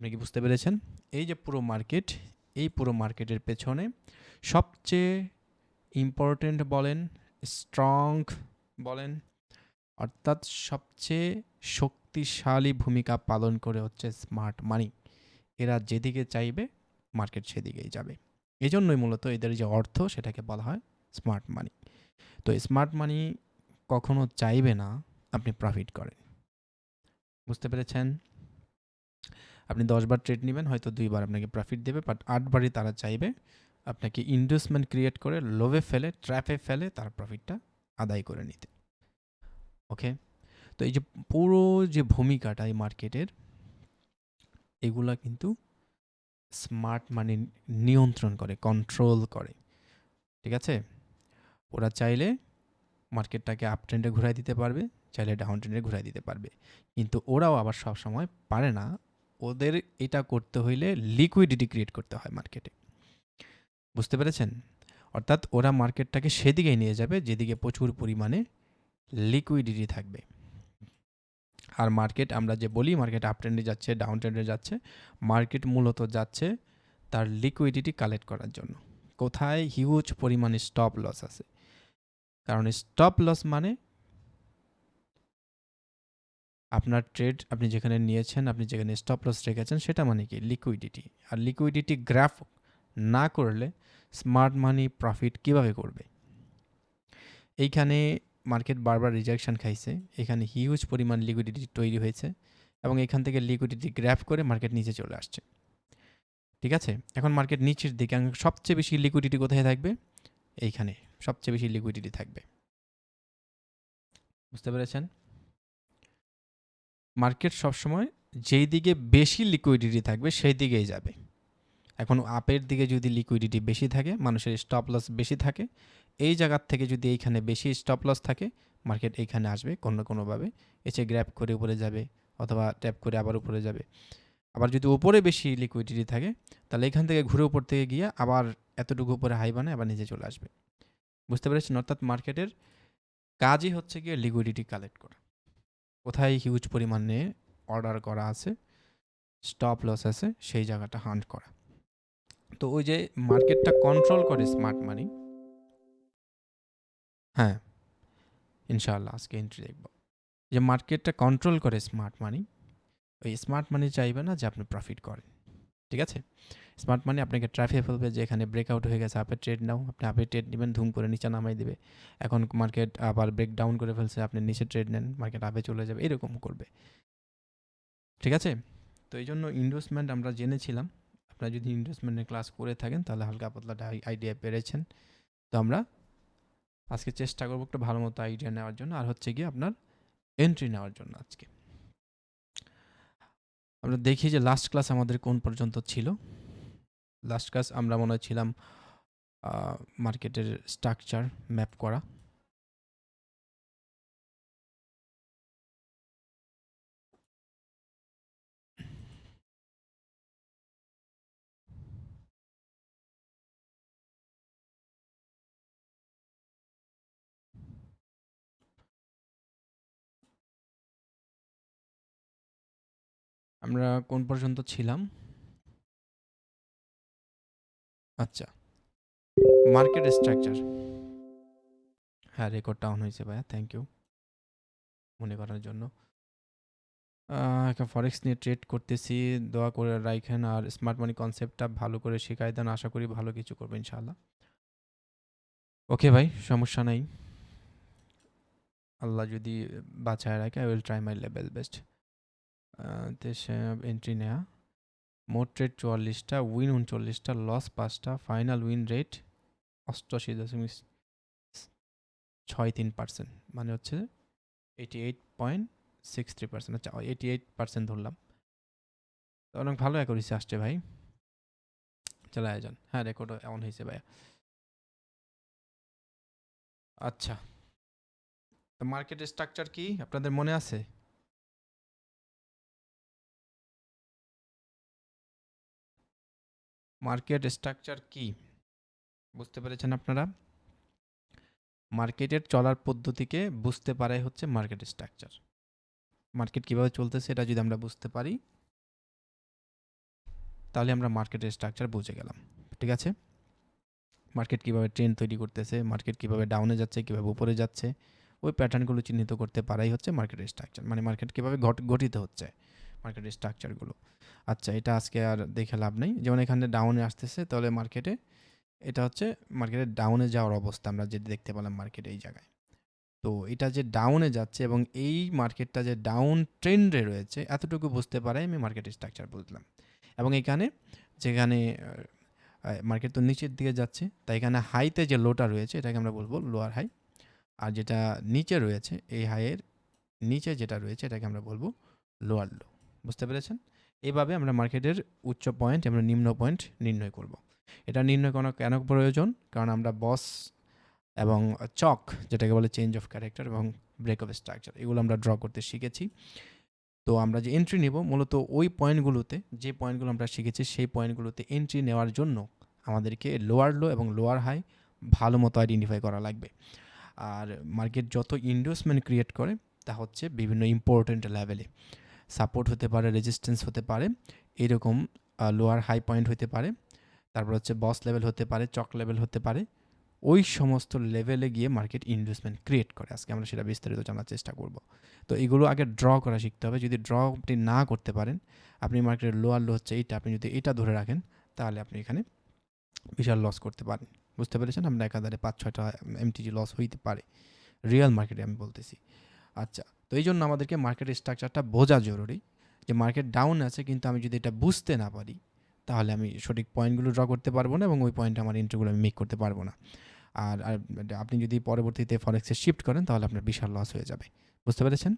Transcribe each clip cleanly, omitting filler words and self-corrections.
আপনি কি বুঝতে পেরেছেন? এই যে পুরো মার্কেট, এই পুরো মার্কেটের পেছনে সবচেয়ে ইম্পর্টেন্ট বলেন, স্ট্রং বলেন, অর্থাৎ সবচেয়ে শক্তিশালী ভূমিকা পালন করে হচ্ছে স্মার্ট মানি। এরা যেদিকে চাইবে মার্কেট সেদিকেই যাবে। এজন্যই মূলত এদের যে অর্থ সেটাকে বলা হয় স্মার্ট মানি। তো স্মার্ট মানি কখনো চাইবে না আপনি প্রফিট করেন। বুঝতে পেরেছেন? আপনি 10 বার ট্রেড নেবেন, হয়তো 2 বার আপনাকে প্রফিট দেবে, বাট 8 বারই তারা চাইবে আপনাকে ইনভেস্টমেন্ট ক্রিয়েট করে লোভে ফেলে, ট্র্যাপে ফেলে তার প্রফিটটা আদায় করে নিতে। ওকে? তো এই যে পুরো যে ভূমিকাটা এই মার্কেটের, এগুলা কিন্তু স্মার্ট মানি নিয়ন্ত্রণ করে, কন্ট্রোল করে। ঠিক আছে? ওরা চাইলে মার্কেটটাকে আপ ট্রেন্ডে ঘুরাই দিতে পারবে, চাইলে ডাউন ট্রেন্ডে ঘুরাই দিতে পারবে। কিন্তু ওরাও আবার সবসময় পারে না। ওদের এটা করতে হইলে লিকুইডিটি ক্রিয়েট করতে হয় মার্কেটে। বুঝতে পেরেছেন? অর্থাৎ ওরা মার্কেটটাকে সেদিকেই নিয়ে যাবে যেদিকে প্রচুর পরিমাণে লিকুইডিটি থাকবে। আর মার্কেট, আমরা যে বলি মার্কেট আপ ট্রেন্ডে যাচ্ছে, ডাউন ট্রেন্ডে যাচ্ছে, মার্কেট মূলত যাচ্ছে তার লিকুইডিটি কালেক্ট করার জন্য। কোথায় হিউজ পরিমাণে স্টপ লস আছে। কারণ স্টপ লস মানে আপনার ট্রেড আপনি যেখানে নিয়েছেন, আপনি যেখানে স্টপ লস রেখেছেন, সেটা মানে কি? লিকুইডিটি। আর লিকুইডিটি গ্রাফ না করলে স্মার্ট মানি প্রফিট কিভাবে করবে? এইখানে মার্কেট বারবার রিজেকশন খাইছে, এখানে হিউজ পরিমাণ লিকুইডিটি তৈরি হয়েছে এবং এখান থেকে লিকুইডিটি গ্র্যাব করে মার্কেট নিচে চলে আসছে। ঠিক আছে? এখন মার্কেট নিচের দিকে, সবচেয়ে বেশি লিকুইডিটি কোথায় থাকবে? এইখানে সবচেয়ে বেশি লিকুইডিটি থাকবে। বুঝতে পেরেছেন? মার্কেট সবসময় যেই দিকে বেশি লিকুইডিটি থাকবে সেই দিকেই যাবে। এখন আপের দিকে যদি লিকুইডিটি বেশি থাকে, মানুষের স্টপ লস বেশি থাকে, এই জায়গার থেকে যদি এইখানে বেশি স্টপ লস থাকে, মার্কেট এইখানে আসবে কোনোভাবে, এসে গ্র্যাব করে উপরে যাবে অথবা ট্যাপ করে আবার উপরে যাবে। আবার যদি উপরে বেশি লিকুইডিটি থাকে, তাহলে এখান থেকে ঘুরে উপর থেকে গিয়ে আবার এতটুকু উপরে হাই বানায় আবার নিচে চলে আসবে। বুঝতে পেরেছেন? অর্থাৎ মার্কেটের কাজই হচ্ছে গিয়ে লিকুইডিটি কালেক্ট করা। কোথায় হিউজ পরিমাণে অর্ডার করা আছে, স্টপ লস আছে, সেই জায়গাটা হান্ট করা। তো ওই যে মার্কেটটা কন্ট্রোল করে স্মার্ট মানি। হ্যাঁ, ইনশাআল্লাহ আজকে এন্ট্রি দেখব। যে মার্কেটটা কন্ট্রোল করে স্মার্ট মানি, ওই স্মার্ট মানি চাইবে না যে আপনি প্রফিট করেন। ঠিক আছে? স্মার্ট মানি আপনাকে ট্র্যাপে ফেলবে যে এখানে ব্রেকআউট হয়ে গেছে, আপে ট্রেড নাও, আপনি আপে ট্রেড নেবেন, ধুম করে নিচে নামাই দেবে। এখন মার্কেট আবার ব্রেক ডাউন করে ফেলছে, আপনি নিচে ট্রেড নেন, মার্কেট আপে চলে যাবে, এরকম করবে। ঠিক আছে? তো এই জন্য ইনভেস্টমেন্ট আমরা জেনেছিলাম। আপনারা যদি ইনভেস্টমেন্টের ক্লাস করে থাকেন তাহলে হালকা পাতলা আইডিয়া পেরেছেন। তো আমরা আজকে চেষ্টা করবো একটু ভালো মতো আইডিয়া নেওয়ার জন্য, আর হচ্ছে গিয়ে আপনার এন্ট্রি নেওয়ার জন্য। আজকে আমরা দেখি যে লাস্ট ক্লাস আমাদের কোন পর্যন্ত ছিল। লাস্ট ক্লাস আমরা মনে হয় ছিলাম মার্কেটের স্ট্রাকচার ম্যাপ করা। আমরা কোন পর্যন্ত ছিলাম? আচ্ছা, মার্কেট স্ট্রাকচার। হ্যাঁ, রেকর্ডটা অন হয়েছে ভাইয়া, থ্যাংক ইউ মনে করার জন্য। একটা ফরেক্স নিয়ে ট্রেড করতেছি, দোয়া করে রাখেন আর স্মার্ট মানি কনসেপ্টটা ভালো করে শেখাই দেন, আশা করি ভালো কিছু করবে ইনশাআল্লাহ। ওকে ভাই, সমস্যা নাই। আল্লাহ যদি বাঁচায় রাখে, I will try my level best. দেশে এন্ট্রি নেয়া, মোট ট্রেড 44টা, উইন 39টা, লস 5টা, ফাইনাল উইন রেট 88.63%, মানে হচ্ছে 88.63%। আচ্ছা, 88% ধরলাম। তো অনেক ভালো অ্যাকুরেসি আসছে ভাই, চালায় যান। হ্যাঁ, রেকর্ড এমন হয়েছে ভাইয়া। আচ্ছা, তো মার্কেট স্ট্রাকচার কি আপনাদের মনে আছে? মার্কেট স্ট্রাকচার কি বুঝতে পেরেছেন আপনারা? মার্কেটের চলার পদ্ধতিকে বুঝতে পারাই হচ্ছে মার্কেট স্ট্রাকচার। মার্কেট কিভাবে চলতেছে এটা যদি আমরা বুঝতে পারি, তাহলে আমরা মার্কেটের স্ট্রাকচার বুঝে গেলাম। ঠিক আছে, মার্কেট কীভাবে ট্রেন্ড তৈরি করতেছে, মার্কেট কীভাবে ডাউনে যাচ্ছে, কীভাবে উপরে যাচ্ছে, ওই প্যাটার্নগুলো চিহ্নিত করতে পারাই হচ্ছে মার্কেটের স্ট্রাকচার, মানে মার্কেট কীভাবে গঠিত হচ্ছে, মার্কেটের স্ট্রাকচারগুলো। আচ্ছা, এটা আজকে আর দেখে লাভ নেই। যেমন এখানে ডাউনে আসতেছে, তাহলে মার্কেটে এটা হচ্ছে মার্কেটের ডাউনে যাওয়ার অবস্থা আমরা যেটা দেখতে পেলাম মার্কেটে এই জায়গায়। তো এটা যে ডাউনে যাচ্ছে এবং এই মার্কেটটা যে ডাউন ট্রেন্ডে রয়েছে, এতটুকু বুঝতে পারাই আমি মার্কেটের স্ট্রাকচার বুঝলাম। এবং এখানে যেখানে মার্কেট তো নিচের দিকে যাচ্ছে, তাই এখানে হাইতে যে লোটা রয়েছে এটাকে আমরা বলবো লোয়ার হাই, আর যেটা নিচে রয়েছে এই হাইয়ের নিচে যেটা রয়েছে এটাকে আমরা বলবো লোয়ার লো। বুঝতে পেরেছেন? এইভাবে আমরা মার্কেটের উচ্চ পয়েন্ট এবং নিম্ন পয়েন্ট নির্ণয় করব। এটা নির্ণয় করা কেন প্রয়োজন? কারণ আমরা বস এবং চক যেটাকে বলে চেঞ্জ অফ ক্যারেক্টার এবং ব্রেক অফ স্ট্রাকচার, এগুলো আমরা ড্র করতে শিখেছি। তো আমরা যে এন্ট্রি নেব মূলত ওই পয়েন্টগুলোতে, যে পয়েন্টগুলো আমরা শিখেছি সেই পয়েন্টগুলোতে এন্ট্রি নেওয়ার জন্য আমাদেরকে লোয়ার লো এবং লোয়ার হাই ভালো মতো আইডেন্টিফাই করা লাগবে। আর মার্কেট যত ইন্ডাসমেন্ট ক্রিয়েট করে তা হচ্ছে বিভিন্ন ইম্পর্টেন্ট লেভেলে, সাপোর্ট হতে পারে, রেজিস্ট্যান্স হতে পারে, এরকম লোয়ার হাই পয়েন্ট হতে পারে, তারপর হচ্ছে বস লেভেল হতে পারে, চক লেভেল হতে পারে। ওই সমস্ত লেভেলে গিয়ে মার্কেট ইনভেস্টমেন্ট ক্রিয়েট করে। আজকে আমরা সেটা বিস্তারিত জানার চেষ্টা করব। তো এগুলো আগে ড্র করা শিখতে হবে। যদি ড্র আপনি না করতে পারেন, আপনি মার্কেটের লোয়ার লো হচ্ছে এইটা, আপনি যদি এটা ধরে রাখেন তাহলে আপনি এখানে বিশাল লস করতে পারেন। বুঝতে পেরেছেন? আমরা একাধারে 5-6টা এমটিজি লস হইতে পারে, রিয়েল মার্কেটে আমি বলতেছি। আচ্ছা, তো এই জন্য আমাদেরকে মার্কেটের স্ট্রাকচারটা বোঝা জরুরি, যে মার্কেট ডাউন আছে কিন্তু আমি যদি এটা বুঝতে না পারি তাহলে আমি সঠিক পয়েন্টগুলো ড্র করতে পারবো না এবং ওই পয়েন্টে আমার এন্ট্রিগুলো আমি মেক করতে পারবো না। আর আপনি যদি পরবর্তীতে ফরেক্সে শিফট করেন তাহলে আপনার বিশাল লস হয়ে যাবে। বুঝতে পেরেছেন?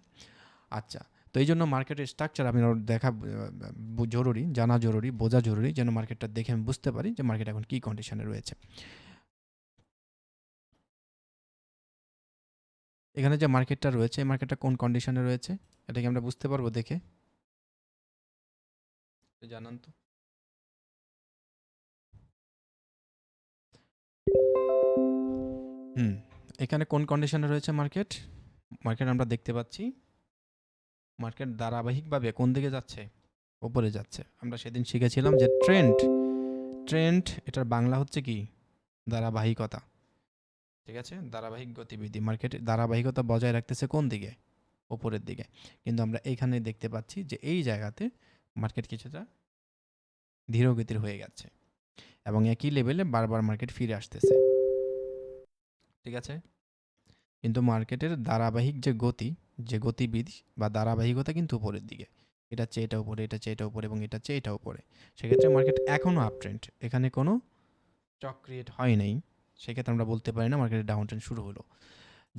আচ্ছা, তো এই জন্য মার্কেটের স্ট্রাকচার আপনার দেখা জরুরি, জানা জরুরি, বোঝা জরুরি, যেন মার্কেটটা দেখে আমি বুঝতে পারি যে মার্কেট এখন কী কন্ডিশনে রয়েছে। এখানে যে মার্কেটটা রয়েছে, এই মার্কেটটা কোন কন্ডিশনে রয়েছে এটা কি আমরা বুঝতে পারবো দেখে? জানান তো। এখানে কোন কন্ডিশনে রয়েছে মার্কেট? মার্কেট আমরা দেখতে পাচ্ছি মার্কেট ধারাবাহিকভাবে কোন দিকে যাচ্ছে? উপরে যাচ্ছে। আমরা সেদিন শিখেছিলাম যে ট্রেন্ড, ট্রেন্ড এটার বাংলা হচ্ছে কি? ধারাবাহিকতা। ঠিক আছে, ধারাবাহিক গতিবিধি। মার্কেট ধারাবাহিকতা বজায় রাখতেছে কোন দিকে? উপরের দিকে। কিন্তু আমরা এইখানে দেখতে পাচ্ছি যে এই জায়গাতে মার্কেট কিছুটা ধীরগতির হয়ে গেছে এবং একই লেভেলে বারবার মার্কেট ফিরে আসতেছে। ঠিক আছে, কিন্তু মার্কেটের ধারাবাহিক যে গতি, যে গতিবিধ বা ধারাবাহিকতা কিন্তু উপরের দিকে। এটা হচ্ছে এটা উপরে, এটা হচ্ছে এটা উপরে এবং এটা হচ্ছে এটা উপরে। সেক্ষেত্রে মার্কেট এখনও আপ ট্রেন্ড, এখানে কোনো স্টক ক্রিয়েট হয় নাই। সেক্ষেত্রে আমরা বলতে পারি না মার্কেটের ডাউন ট্রেন্ড শুরু হলো।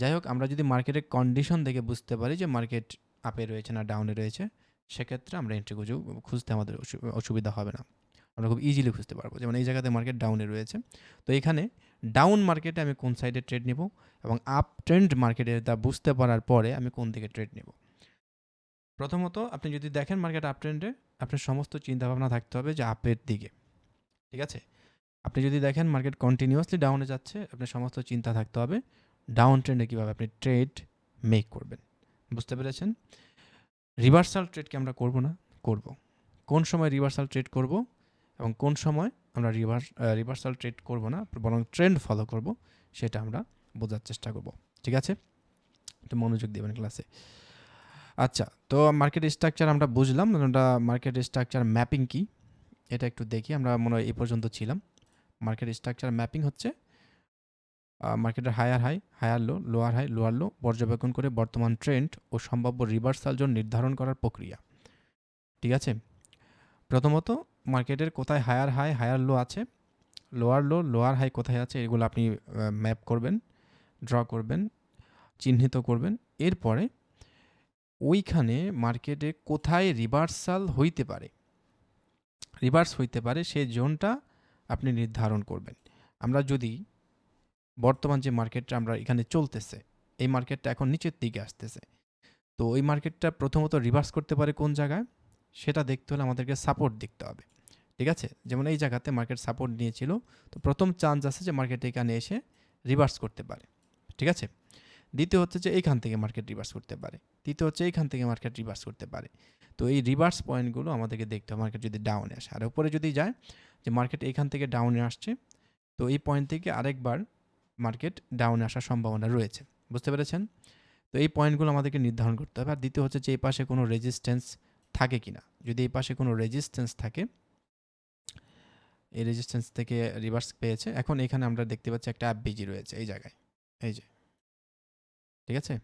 যাই হোক, আমরা যদি মার্কেটের কন্ডিশন দেখে বুঝতে পারি যে মার্কেট আপে রয়েছে না ডাউনে রয়েছে, সেক্ষেত্রে আমরা এন্ট্রি খুঁজতে আমাদের অসুবিধা হবে না, আমরা খুব ইজিলি খুঁজতে পারবো। যেমন এই জায়গাতে মার্কেট ডাউনে রয়েছে, তো এখানে ডাউন মার্কেটে আমি কোন সাইডে ট্রেড নেব এবং আপ ট্রেন্ড মার্কেটে তা বুঝতে পারার পরে আমি কোন দিকে ট্রেড নেব। প্রথমত আপনি যদি দেখেন মার্কেট আপ ট্রেন্ডে, আপনার সমস্ত চিন্তাভাবনা থাকতে হবে যে আপের দিকে। ঠিক আছে, আপনি যদি দেখেন মার্কেট কন্টিনিউয়াসলি ডাউনে যাচ্ছে, আপনার সমস্ত চিন্তা থাকতে হবে ডাউন ট্রেন্ডে কীভাবে আপনি ট্রেড মেক করবেন। বুঝতে পেরেছেন? রিভার্সাল ট্রেড কি আমরা করব না? করব। কোন সময় রিভার্সাল ট্রেড করব এবং কোন সময় আমরা রিভার্সাল ট্রেড করব না, বরং ট্রেন্ড ফলো করব, সেটা আমরা বোঝার চেষ্টা করব। ঠিক আছে, একটু মনোযোগ দেবেন ক্লাসে। আচ্ছা, তো মার্কেট স্ট্রাকচার আমরা বুঝলাম। আমরা মার্কেট স্ট্রাকচার ম্যাপিং কি এটা একটু দেখি। আমরা মনে হয় এই পর্যন্ত ছিলাম। মার্কেট স্ট্রাকচার ম্যাপিং হচ্ছে মার্কেটের higher high, higher low, lower high, lower low পর্যবেক্ষণ করে বর্তমান ট্রেন্ড ও সম্ভাব্য রিভার্সাল জোন নির্ধারণ করার প্রক্রিয়া। ঠিক আছে, প্রথমত মার্কেটের কোথায় হায়ার হাই, হায়ার লো আছে, লোয়ার লো, লোয়ার হাই কোথায় আছে, এগুলো আপনি ম্যাপ করবেন, ড্র করবেন, চিহ্নিত করবেন। এরপরে ওইখানে মার্কেটে কোথায় রিভার্সাল হইতে পারে, রিভার্স হইতে পারে সেই জোনটা আপনি নির্ধারণ করবেন। আমরা যদি বর্তমান যে মার্কেটটা আমরা এখানে চলতেছে, এই মার্কেটটা এখন নিচের দিকে আসতেছে, তো ওই মার্কেটটা প্রথমত রিভার্স করতে পারে কোন জায়গায় সেটা দেখতে হলে আমাদেরকে সাপোর্ট দেখতে হবে। ঠিক আছে, যেমন এই জায়গাতে মার্কেট সাপোর্ট নিয়েছিল, তো প্রথম চান্স আছে যে মার্কেট এখানে এসে রিভার্স করতে পারে। ঠিক আছে, দ্বিতীয় হচ্ছে যে এইখান থেকে মার্কেট রিভার্স করতে পারে, তৃতীয় হচ্ছে এইখান থেকে মার্কেট রিভার্স করতে পারে। তো এই রিভার্স পয়েন্টগুলো আমাদেরকে দেখতে হবে মার্কেট যদি ডাউনে আসে। আর উপরে যদি যায় যে মার্কেট এইখান থেকে ডাউনে আসছে, তো এই পয়েন্ট থেকে আরেকবার মার্কেট ডাউনে আসার সম্ভাবনা রয়েছে। বুঝতে পেরেছেন? তো এই পয়েন্টগুলো আমাদেরকে নির্ধারণ করতে হবে। আর দ্বিতীয় হচ্ছে যে এই পাশে কোনো রেজিস্ট্যান্স থাকে কিনা। যদি এই পাশে কোনো রেজিস্ট্যান্স থাকে, এই রেজিস্ট্যান্স থেকে রিভার্স পেয়েছে, এখন এখানে আমরা দেখতে পাচ্ছি একটা এফবিজি রয়েছে এই জায়গায়, এই যে, ঠিক আছে?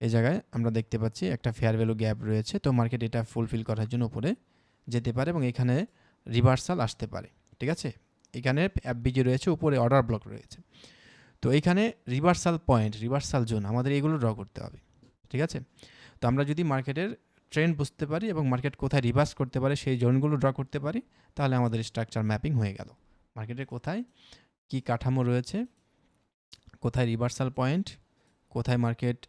এই জায়গায় আমরা দেখতে পাচ্ছি একটা ফেয়ার ভ্যালু গ্যাপ রয়েছে। তো মার্কেট এটা ফুলফিল করার জন্য উপরে যেতে পারে এবং এখানে রিভার্সাল আসতে পারে, ঠিক আছে? এখানে এফবিজি রয়েছে, উপরে অর্ডার ব্লক রয়েছে। তো এইখানে রিভার্সাল পয়েন্ট, রিভার্সাল জোন আমাদের এগুলো ড্র করতে হবে, ঠিক আছে? তো আমরা যদি মার্কেটের ট্রেন্ড বুঝতে পারি এবং মার্কেট কোথায় রিভার্স করতে পারে সেই জোনগুলো ড্র করতে পারি, তাহলে আমাদের স্ট্রাকচার ম্যাপিং হয়ে গেল। মার্কেটের কোথায় কি কাঠামো রয়েছে, কোথায় রিভার্সাল পয়েন্ট, কোথায় মার্কেট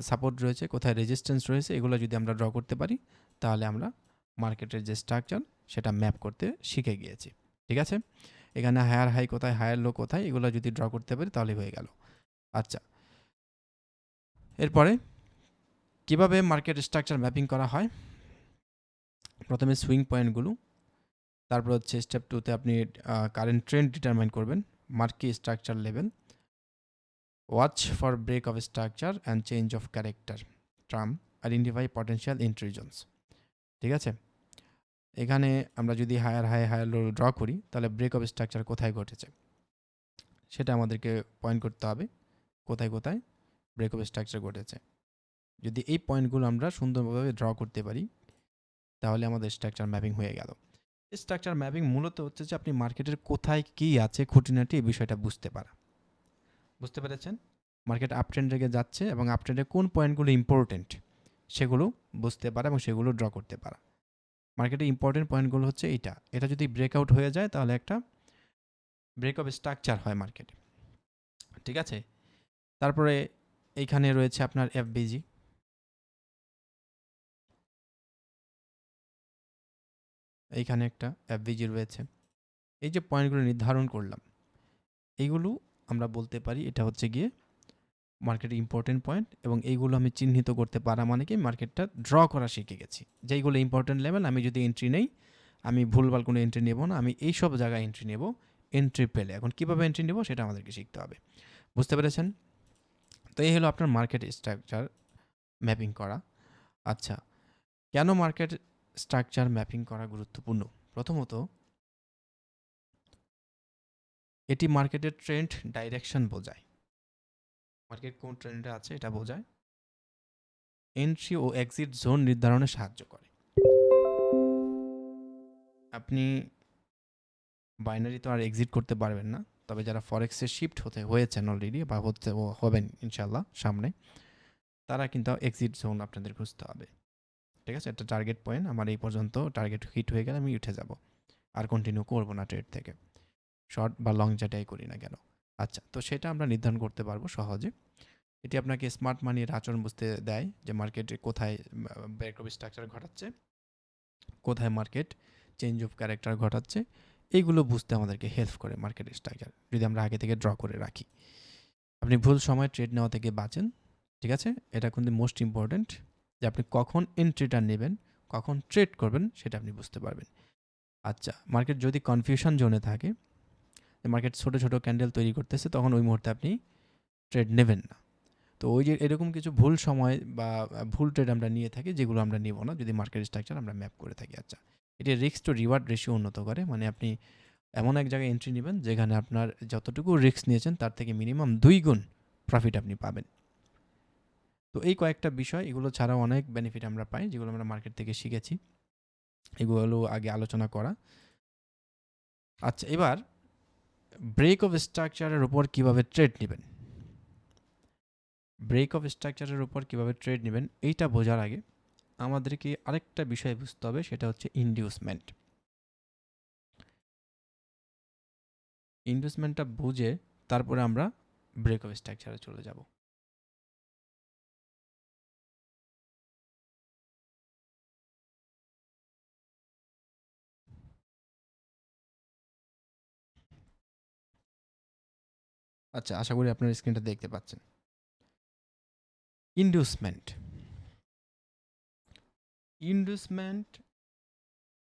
সাপোর্ট রয়েছে, কোথায় রেজিস্ট্যান্স রয়েছে, এগুলো যদি আমরা ড্র করতে পারি, তাহলে আমরা মার্কেটের যে স্ট্রাকচার সেটা ম্যাপ করতে শিখে গিয়েছি, ঠিক আছে? এখানে হায়ার হাই কোথায়, হায়ার লো কোথায়, এগুলো যদি ড্র করতে পারি তাহলে হয়ে গেল। আচ্ছা, এরপরে কিভাবে মার্কেট স্ট্রাকচার ম্যাপিং করা হয়? প্রথমে সুইং পয়েন্টগুলো, তারপর হচ্ছে স্টেপ 2 তে আপনি কারেন্ট ট্রেন্ড ডিটারমাইন করবেন, mark key structure level, watch for break of structure and change of character, trap, identify potential intrusions, ঠিক আছে? এখানে আমরা যদি higher high higher low draw করি, তাহলে ব্রেক অফ স্ট্রাকচার কোথায় ঘটেছে সেটা আমাদেরকে পয়েন্ট করতে হবে, কোথায় কোথায় ব্রেক অফ স্ট্রাকচার ঘটেছে। যদি এই পয়েন্টগুলো আমরা সুন্দরভাবে ড্র করতে পারি, তাহলে আমাদের স্ট্রাকচার ম্যাপিং হয়ে গেল। স্ট্রাকচার ম্যাপিং মূলত হচ্ছে যে আপনি মার্কেটের কোথায় কী আছে খুঁটিনাটি এই বিষয়টা বুঝতে পারা। বুঝতে পেরেছেন? মার্কেট আপ ট্রেন্ড রেখে যাচ্ছে এবং আপ ট্রেন্ডে কোন পয়েন্টগুলো ইম্পর্টেন্ট সেগুলো বুঝতে পারা এবং সেগুলো ড্র করতে পারা। মার্কেটের ইম্পর্টেন্ট পয়েন্টগুলো হচ্ছে এইটা, এটা যদি ব্রেকআউট হয়ে যায় তাহলে একটা ব্রেক অফ স্ট্রাকচার হয় মার্কেটে, ঠিক আছে? তারপরে এইখানে রয়েছে আপনার এফবিজি, এইখানে একটা এফবিজি রয়েছে। এই যে পয়েন্টগুলো নির্ধারণ করলাম, এইগুলো আমরা বলতে পারি এটা হচ্ছে গিয়ে মার্কেটের ইম্পর্টেন্ট পয়েন্ট, এবং এইগুলো আমি চিহ্নিত করতে পারা মানে কি মার্কেটটা ড্র করা শিখে গেছি। যেইগুলো ইম্পর্টেন্ট লেভেল, আমি যদি এন্ট্রি নেই, আমি ভুলভাল কোনো এন্ট্রি নেব না, আমি এই সব জায়গায় এন্ট্রি নেব এন্ট্রি পেলে। এখন কীভাবে এন্ট্রি নেব সেটা আমাদেরকে শিখতে হবে। বুঝতে পেরেছেন? তো এই হলো আপনার মার্কেট স্ট্রাকচার ম্যাপিং করা। আচ্ছা, কেন মার্কেট স্ট্রাকচার ম্যাপিং করা গুরুত্বপূর্ণ? প্রথমত, এটি মার্কেটের ট্রেন্ড ডাইরেকশন বোঝায়, মার্কেট কোন ট্রেন্ডে আছে এটা বোঝায়। এন্ট্রি ও এক্সিট জোন নির্ধারণে সাহায্য করে। আপনি বাইনারি তো আর এক্সিট করতে পারবেন না, তবে যারা ফরেক্সে শিফট হয়েছেন অলরেডি বা হচ্ছে হবেন ইনশাল্লাহ সামনে, তারা কিন্তু এক্সিট জোন আপনাদের খুঁজতে হবে, ঠিক আছে? একটা টার্গেট পয়েন্ট, আমার এই পর্যন্ত টার্গেট হিট হয়ে গেলে আমি উঠে যাব, আর কন্টিনিউ করবো না ট্রেড থেকে, শর্ট বা লং যেটাই করি না কেন। আচ্ছা, তো সেটা আমরা নির্ধারণ করতে পারবো সহজে। এটি আপনাকে স্মার্ট মানির আচরণ বুঝতে দেয়, যে মার্কেটে কোথায় ব্রেক অফ স্ট্রাকচার ঘটাচ্ছে, কোথায় মার্কেট চেঞ্জ অফ ক্যারেক্টার ঘটাচ্ছে, এইগুলো বুঝতে আমাদেরকে হেল্প করে মার্কেট স্ট্রাকচার, যদি আমরা আগে থেকে ড্র করে রাখি। আপনি ভুল সময় ট্রেড নেওয়া থেকে বাঁচেন, ঠিক আছে? এটা কিন্তু মোস্ট ইম্পর্ট্যান্ট, যে আপনি কখন এন্ট্রিটা নেবেন, কখন ট্রেড করবেন সেটা আপনি বুঝতে পারবেন। আচ্ছা, মার্কেট যদি কনফিউশন জোনে থাকে, মার্কেট ছোটো ছোটো ক্যান্ডেল তৈরি করতেছে, তখন ওই মুহূর্তে আপনি ট্রেড নেবেন না। তো ওই যে এরকম কিছু ভুল সময় বা ভুল ট্রেড আমরা নিয়ে থাকি, যেগুলো আমরা নেব না যদি মার্কেট স্ট্রাকচার আমরা ম্যাপ করে থাকি। আচ্ছা, এটি রিস্ক টু রিওয়ার্ড রেশিও উন্নত করে, মানে আপনি এমন এক জায়গায় এন্ট্রি নেবেন যেখানে আপনার যতটুকু রিস্ক নিয়েছেন তার থেকে মিনিমাম 2 গুণ প্রফিট আপনি পাবেন। তো এই কয়েকটা বিষয়, এগুলো ছাড়াও অনেক বেনিফিট আমরা পাই যেগুলো আমরা মার্কেট থেকে শিখেছি, এগুলো আগে আলোচনা করা। আচ্ছা, এবার ব্রেক অফ স্ট্রাকচারের উপর কীভাবে ট্রেড নেবেন, ব্রেক অফ স্ট্রাকচারের উপর কীভাবে ট্রেড নেবেন এইটা বোঝার আগে আমাদেরকে আরেকটা বিষয় বুঝতে হবে, সেটা হচ্ছে ইনডিউসমেন্ট। ইনডিউসমেন্টটা বুঝে তারপরে আমরা ব্রেক অফ স্ট্রাকচারে চলে যাব। আচ্ছা, আশা করি আপনার স্ক্রিনটা দেখতে পাচ্ছেন। ইন্ডুসমেন্ট। ইন্ডুসমেন্ট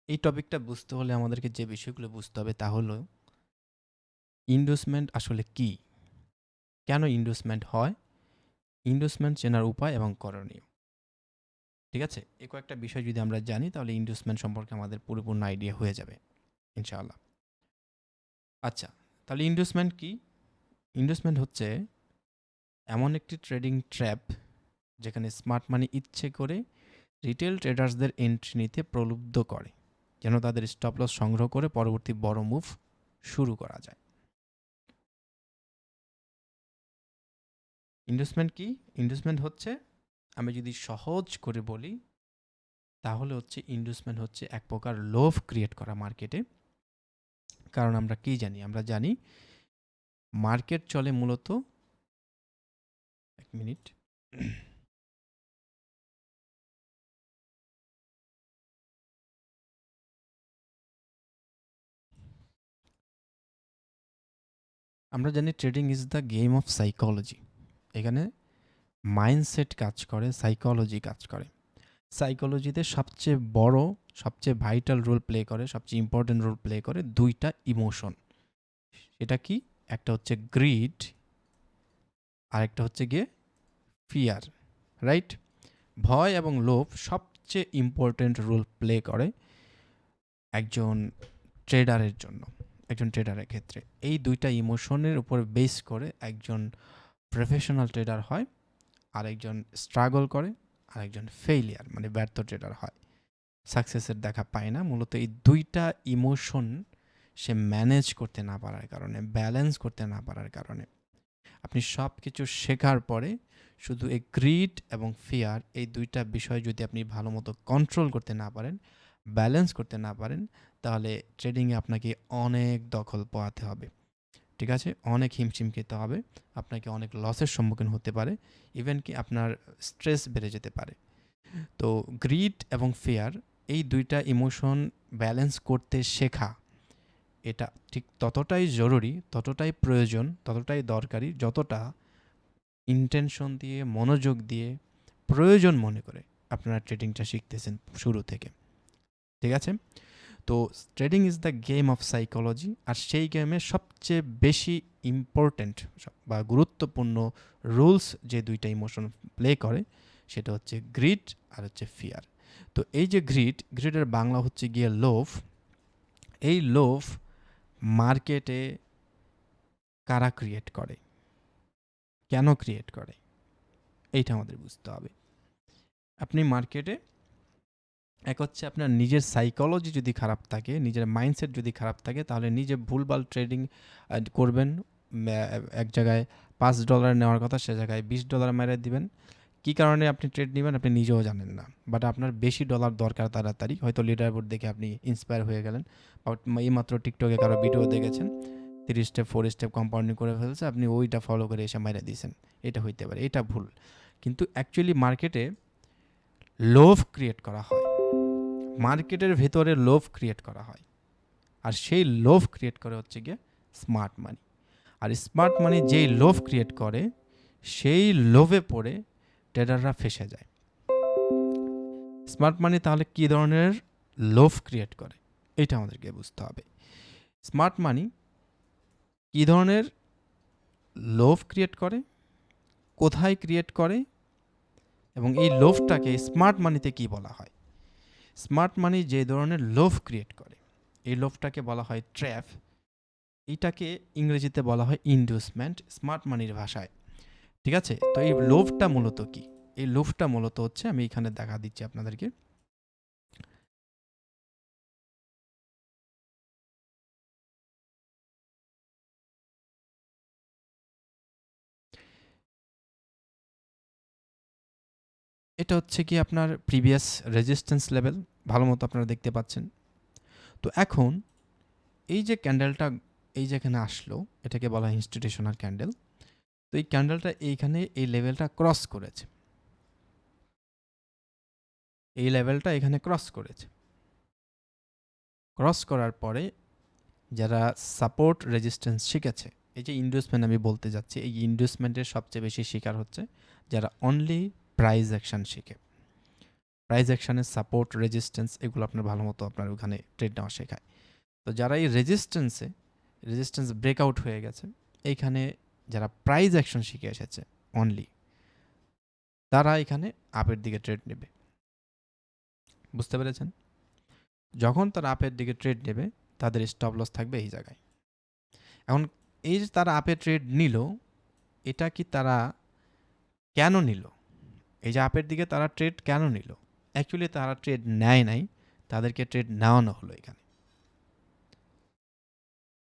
এই টপিকটা বুঝতে হলে আমাদেরকে যে বিষয়গুলো বুঝতে হবে তা হলো ইন্ডুসমেন্ট আসলে কি, কেন ইন্ডুসমেন্ট হয়, ইন্ডুসমেন্ট চেনার উপায় এবং করণীয়। ঠিক আছে, এই কয়েকটা বিষয় যদি আমরা জানি তাহলে ইন্ডুসমেন্ট সম্পর্কে আমাদের পরিপূর্ণ আইডিয়া হয়ে যাবে ইনশাআল্লাহ। আচ্ছা, তাহলে ইন্ডুসমেন্ট কি? ইন্ডুসমেন্ট হচ্ছে এমন একটি ট্রেডিং ট্র্যাপ যেখানে স্মার্ট মানি ইচ্ছে করে রিটেল ট্রেডার্সদের এন্ট্রি নিতে প্রলুব্ধ করে যেন তাদের স্টপ লস সংগ্রহ করে পরবর্তী বড় মুভ শুরু করা যায়। ইনভেস্টমেন্ট কি? ইনভেস্টমেন্ট হচ্ছে, আমি যদি সহজ করে বলি তাহলে হচ্ছে ইনভেস্টমেন্ট হচ্ছে এক প্রকার লোভ ক্রিয়েট করা মার্কেটে। কারণ আমরা কি জানি? আমরা জানি মার্কেট চলে মূলত, এক মিনিট, আমরা জানি trading is the game of psychology. এখানে মাইন্ডসেট কাজ করে, সাইকোলজি কাজ করে। সাইকোলজিতে সবচেয়ে বড়, সবচেয়ে ভাইটাল রোল প্লে করে, সবচেয়ে ইম্পর্টেন্ট রোল প্লে করে দুইটা ইমোশন। এটা কি? একটা হচ্ছে গ্রিড, আরেকটা হচ্ছে গিয়ে ফিয়ার, রাইট? ভয় এবং লোভ সবচেয়ে ইম্পর্টেন্ট রোল প্লে করে একজন ট্রেডারের জন্য, একজন ট্রেডারের ক্ষেত্রে। এই দুইটা ইমোশনের উপর বেস করে একজন প্রফেশনাল ট্রেডার হয়, আরেকজন স্ট্রাগল করে, আরেকজন ফেইলিয়ার মানে ব্যর্থ ট্রেডার হয়, সাকসেসের দেখা পায় না। মূলত এই দুইটা ইমোশন সে ম্যানেজ করতে না পারার কারণে, ব্যালেন্স করতে না পারার কারণে, আপনি সব কিছু শেখার পরে শুধু এই গ্রিড এবং ফিয়ার, এই দুইটা বিষয় যদি আপনি ভালো মতো কন্ট্রোল করতে না পারেন, ব্যালেন্স করতে না পারেন, তাহলে ট্রেডিংয়ে আপনাকে অনেক দখল পোহাতে হবে। ঠিক আছে, অনেক হিমশিম খেতে হবে, আপনাকে অনেক লসের সম্মুখীন হতে পারে, ইভেন কি আপনার স্ট্রেস বেড়ে যেতে পারে। তো গ্রিড এবং ফিয়ার, এই দুইটা ইমোশন ব্যালেন্স করতে শেখা, এটা ঠিক ততটাই জরুরি, ততটাই প্রয়োজন, ততটাই দরকারি যতটা ইন্টেনশন দিয়ে, মনোযোগ দিয়ে, প্রয়োজন মনে করে আপনারা ট্রেডিংটা শিখতেছেন শুরু থেকে। ঠিক আছে, তো trading is the game of psychology. আর সেই গেমে সবচেয়ে বেশি ইম্পর্ট্যান্ট বা গুরুত্বপূর্ণ রুলস যে দুইটা ইমোশন প্লে করে সেটা হচ্ছে গ্রিড আর হচ্ছে ফিয়ার। তো এই যে গ্রিডের বাংলা হচ্ছে গিয়ে লোভ। এই লোভ মার্কেটে কারা ক্রিয়েট করে, কেন ক্রিয়েট করে, এইটা আমাদের বুঝতে হবে। আপনি মার্কেটে, এক হচ্ছে আপনার নিজের সাইকোলজি যদি খারাপ থাকে, নিজের মাইন্ডসেট যদি খারাপ থাকে, তাহলে নিজে ভুলভাল ট্রেডিং করবেন। এক জায়গায় $5 নেওয়ার কথা সে জায়গায় $20 মেরে দিবেন। কী কারণে আপনি ট্রেড নেবেন আপনি নিজেও জানেন না, বাট আপনার বেশি ডলার দরকার তাড়াতাড়ি, হয়তো লিডার বোর্ড দেখে আপনি ইন্সপায়ার হয়ে গেলেন, বাট এইমাত্র টিকটকে কারো ভিডিও দেখেছেন 3 স্টেপ 4 স্টেপ কম্পাউন্ডিং করে ফেলছে, আপনি ওইটা ফলো করে এসে মেরে দিয়েছেন। এটা হইতে পারে, এটা ভুল। কিন্তু অ্যাকচুয়ালি মার্কেটে লোভ ক্রিয়েট করা হয়, মার্কেটের ভেতরে লোভ ক্রিয়েট করা হয়, আর সেই লোভ ক্রিয়েট করে হচ্ছে গিয়ে স্মার্ট মানি। আর স্মার্ট মানি যেই লোভ ক্রিয়েট করে সেই লোভে পড়ে ট্রেডাররা ফেসে যায়। স্মার্ট মানি তাহলে কী ধরনের লোভ ক্রিয়েট করে এটা আমাদেরকে বুঝতে হবে। স্মার্ট মানি কী ধরনের লোভ ক্রিয়েট করে, কোথায় ক্রিয়েট করে, এবং এই লোভটাকে স্মার্ট মানিতে কি বলা হয়? স্মার্ট মানি যে ধরনের লোভ ক্রিয়েট করে এই লোভটাকে বলা হয় ট্র্যাপ। এটাকে ইংরেজিতে বলা হয় ইনডিউসমেন্ট স্মার্ট মানির ভাষায়। ঠিক আছে, তো এই লোভটা মূলত কি? এই লোভটা মূলত হচ্ছে, আমি এখানে দেখা দিচ্ছি আপনাদেরকে। এটা হচ্ছে কি আপনার প্রিভিয়াস রেজিস্ট্যান্স লেভেল, ভালো মতো আপনারা দেখতে পাচ্ছেন। তো এখন এই যে ক্যান্ডেলটা এই যেখানে আসলো এটাকে বলা হয় ইনস্টিটিউশনাল ক্যান্ডেল। তো এই ক্যান্ডেলটা এইখানে এই লেভেলটা ক্রস করেছে, এই লেভেলটা এখানে ক্রস করেছে। ক্রস করার পরে যারা সাপোর্ট রেজিস্ট্যান্স শিখেছে এই যে ইন্ডুসমেন্ট আমি বলতে যাচ্ছি, এই ইন্ডুসমেন্টের সবচেয়ে বেশি শিকার হচ্ছে যারা অনলি প্রাইস অ্যাকশন শিখে। প্রাইস অ্যাকশনের সাপোর্ট, রেজিস্ট্যান্স এগুলো আপনার ভালো মতো আপনার ওখানে ট্রেড নেওয়া শেখায়। তো যারা এই রেজিস্ট্যান্স ব্রেকআউট হয়ে গেছে, এইখানে যারা প্রাইস অ্যাকশন শিখে এসেছে অনলি, তারা এখানে আপের দিকে ট্রেড নেবে। বুঝতে পেরেছেন? যখন তারা আপের দিকে ট্রেড নেবে, তাদের স্টপ লস থাকবে এই জায়গায়। এখন এই যে তারা আপে ট্রেড নিল, এটা কি তারা কেন নিল? এই যে আপের দিকে তারা ট্রেড কেন নিল? অ্যাকচুয়ালি তারা ট্রেড নেয় নাই, তাদেরকে ট্রেড নেওয়ানো হলো এখানে।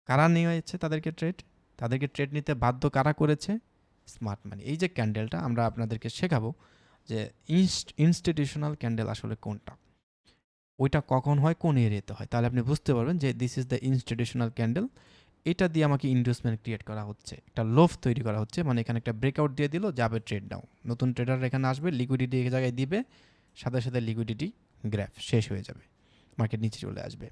কারা নিয়ে হয়েছে তাদেরকে ট্রেড? তাদেরকে ট্রেড নিতে বাধ্য কারা করেছে? স্মার্ট মানি। এই যে ক্যান্ডেলটা আমরা আপনাদেরকে শেখাবো যে ইনস্টিটিউশনাল ক্যান্ডেল আসলে কোনটা, ওইটা কখন হয়, কোন এরিয়াতে হয়, তাহলে আপনি বুঝতে পারবেন যে this is the institutional candle. এটা দিয়ে আমাকে ইনভেস্টমেন্ট ক্রিয়েট করা হচ্ছে, একটা লোভ তৈরি করা হচ্ছে, মানে এখানে একটা ব্রেকআউট দিয়ে দিল, যাবে ট্রেড নাও, নতুন ট্রেডার এখানে আসবে, লিকুইডিটি এক জায়গায় দিবে, সাথে সাথে লিকুইডিটি গ্র্যাফ শেষ হয়ে যাবে, মার্কেট নিচে চলে আসবে।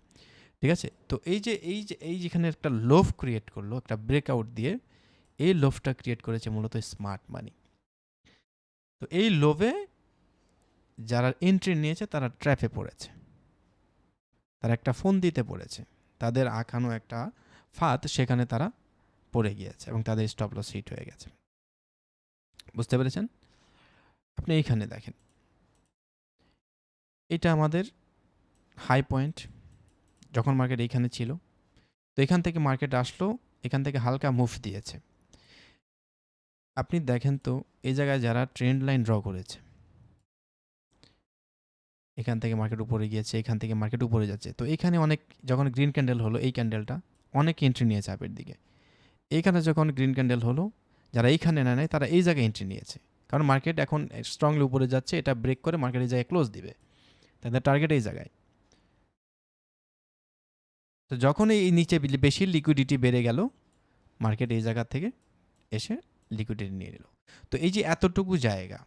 ঠিক আছে? তো এই যেখানে একটা লোভ ক্রিয়েট করলো একটা ব্রেকআউট দিয়ে, এই লোভটা ক্রিয়েট করেছে মূলত স্মার্ট মানি। তো এই লোভে যারা এন্ট্রি নিয়েছে তারা ট্র্যাপে পড়েছে, তারা একটা ফোন দিতে পড়েছে, তাদের আঁকানো একটা ফাঁদ, সেখানে তারা পড়ে গিয়েছে এবং তাদের স্টপ লস হিট হয়ে গেছে। বুঝতে পেরেছেন? আপনি এইখানে দেখেন, এটা আমাদের হাই পয়েন্ট, যখন মার্কেট এইখানে ছিল। তো এখান থেকে মার্কেট আসলো, এখান থেকে হালকা মুভ দিয়েছে। আপনি দেখেন তো এই জায়গায় যারা ট্রেন্ড লাইন ড্র করেছে, এখান থেকে মার্কেট উপরে গিয়েছে, এখান থেকে মার্কেট উপরে যাচ্ছে। তো এখানে অনেক, যখন গ্রিন ক্যান্ডেল হলো এই ক্যান্ডেলটা, অনেক এন্ট্রি নিয়েছে আপের দিকে। এইখানে যখন গ্রিন ক্যান্ডেল হলো, যারা এইখানে নেয় তারা এই জায়গায় এন্ট্রি নিয়েছে, কারণ মার্কেট এখন স্ট্রংলি উপরে যাচ্ছে, এটা ব্রেক করে মার্কেট এই জায়গায় ক্লোজ দিবে, তাদের টার্গেট এই জায়গায়। তো যখন এই নিচে বেশি লিকুইডিটি বেড়ে গেল, মার্কেট এই জায়গা থেকে এসে লিকুইডিটি নিয়ে নিল। তো এই যে এতটুকু জায়গা,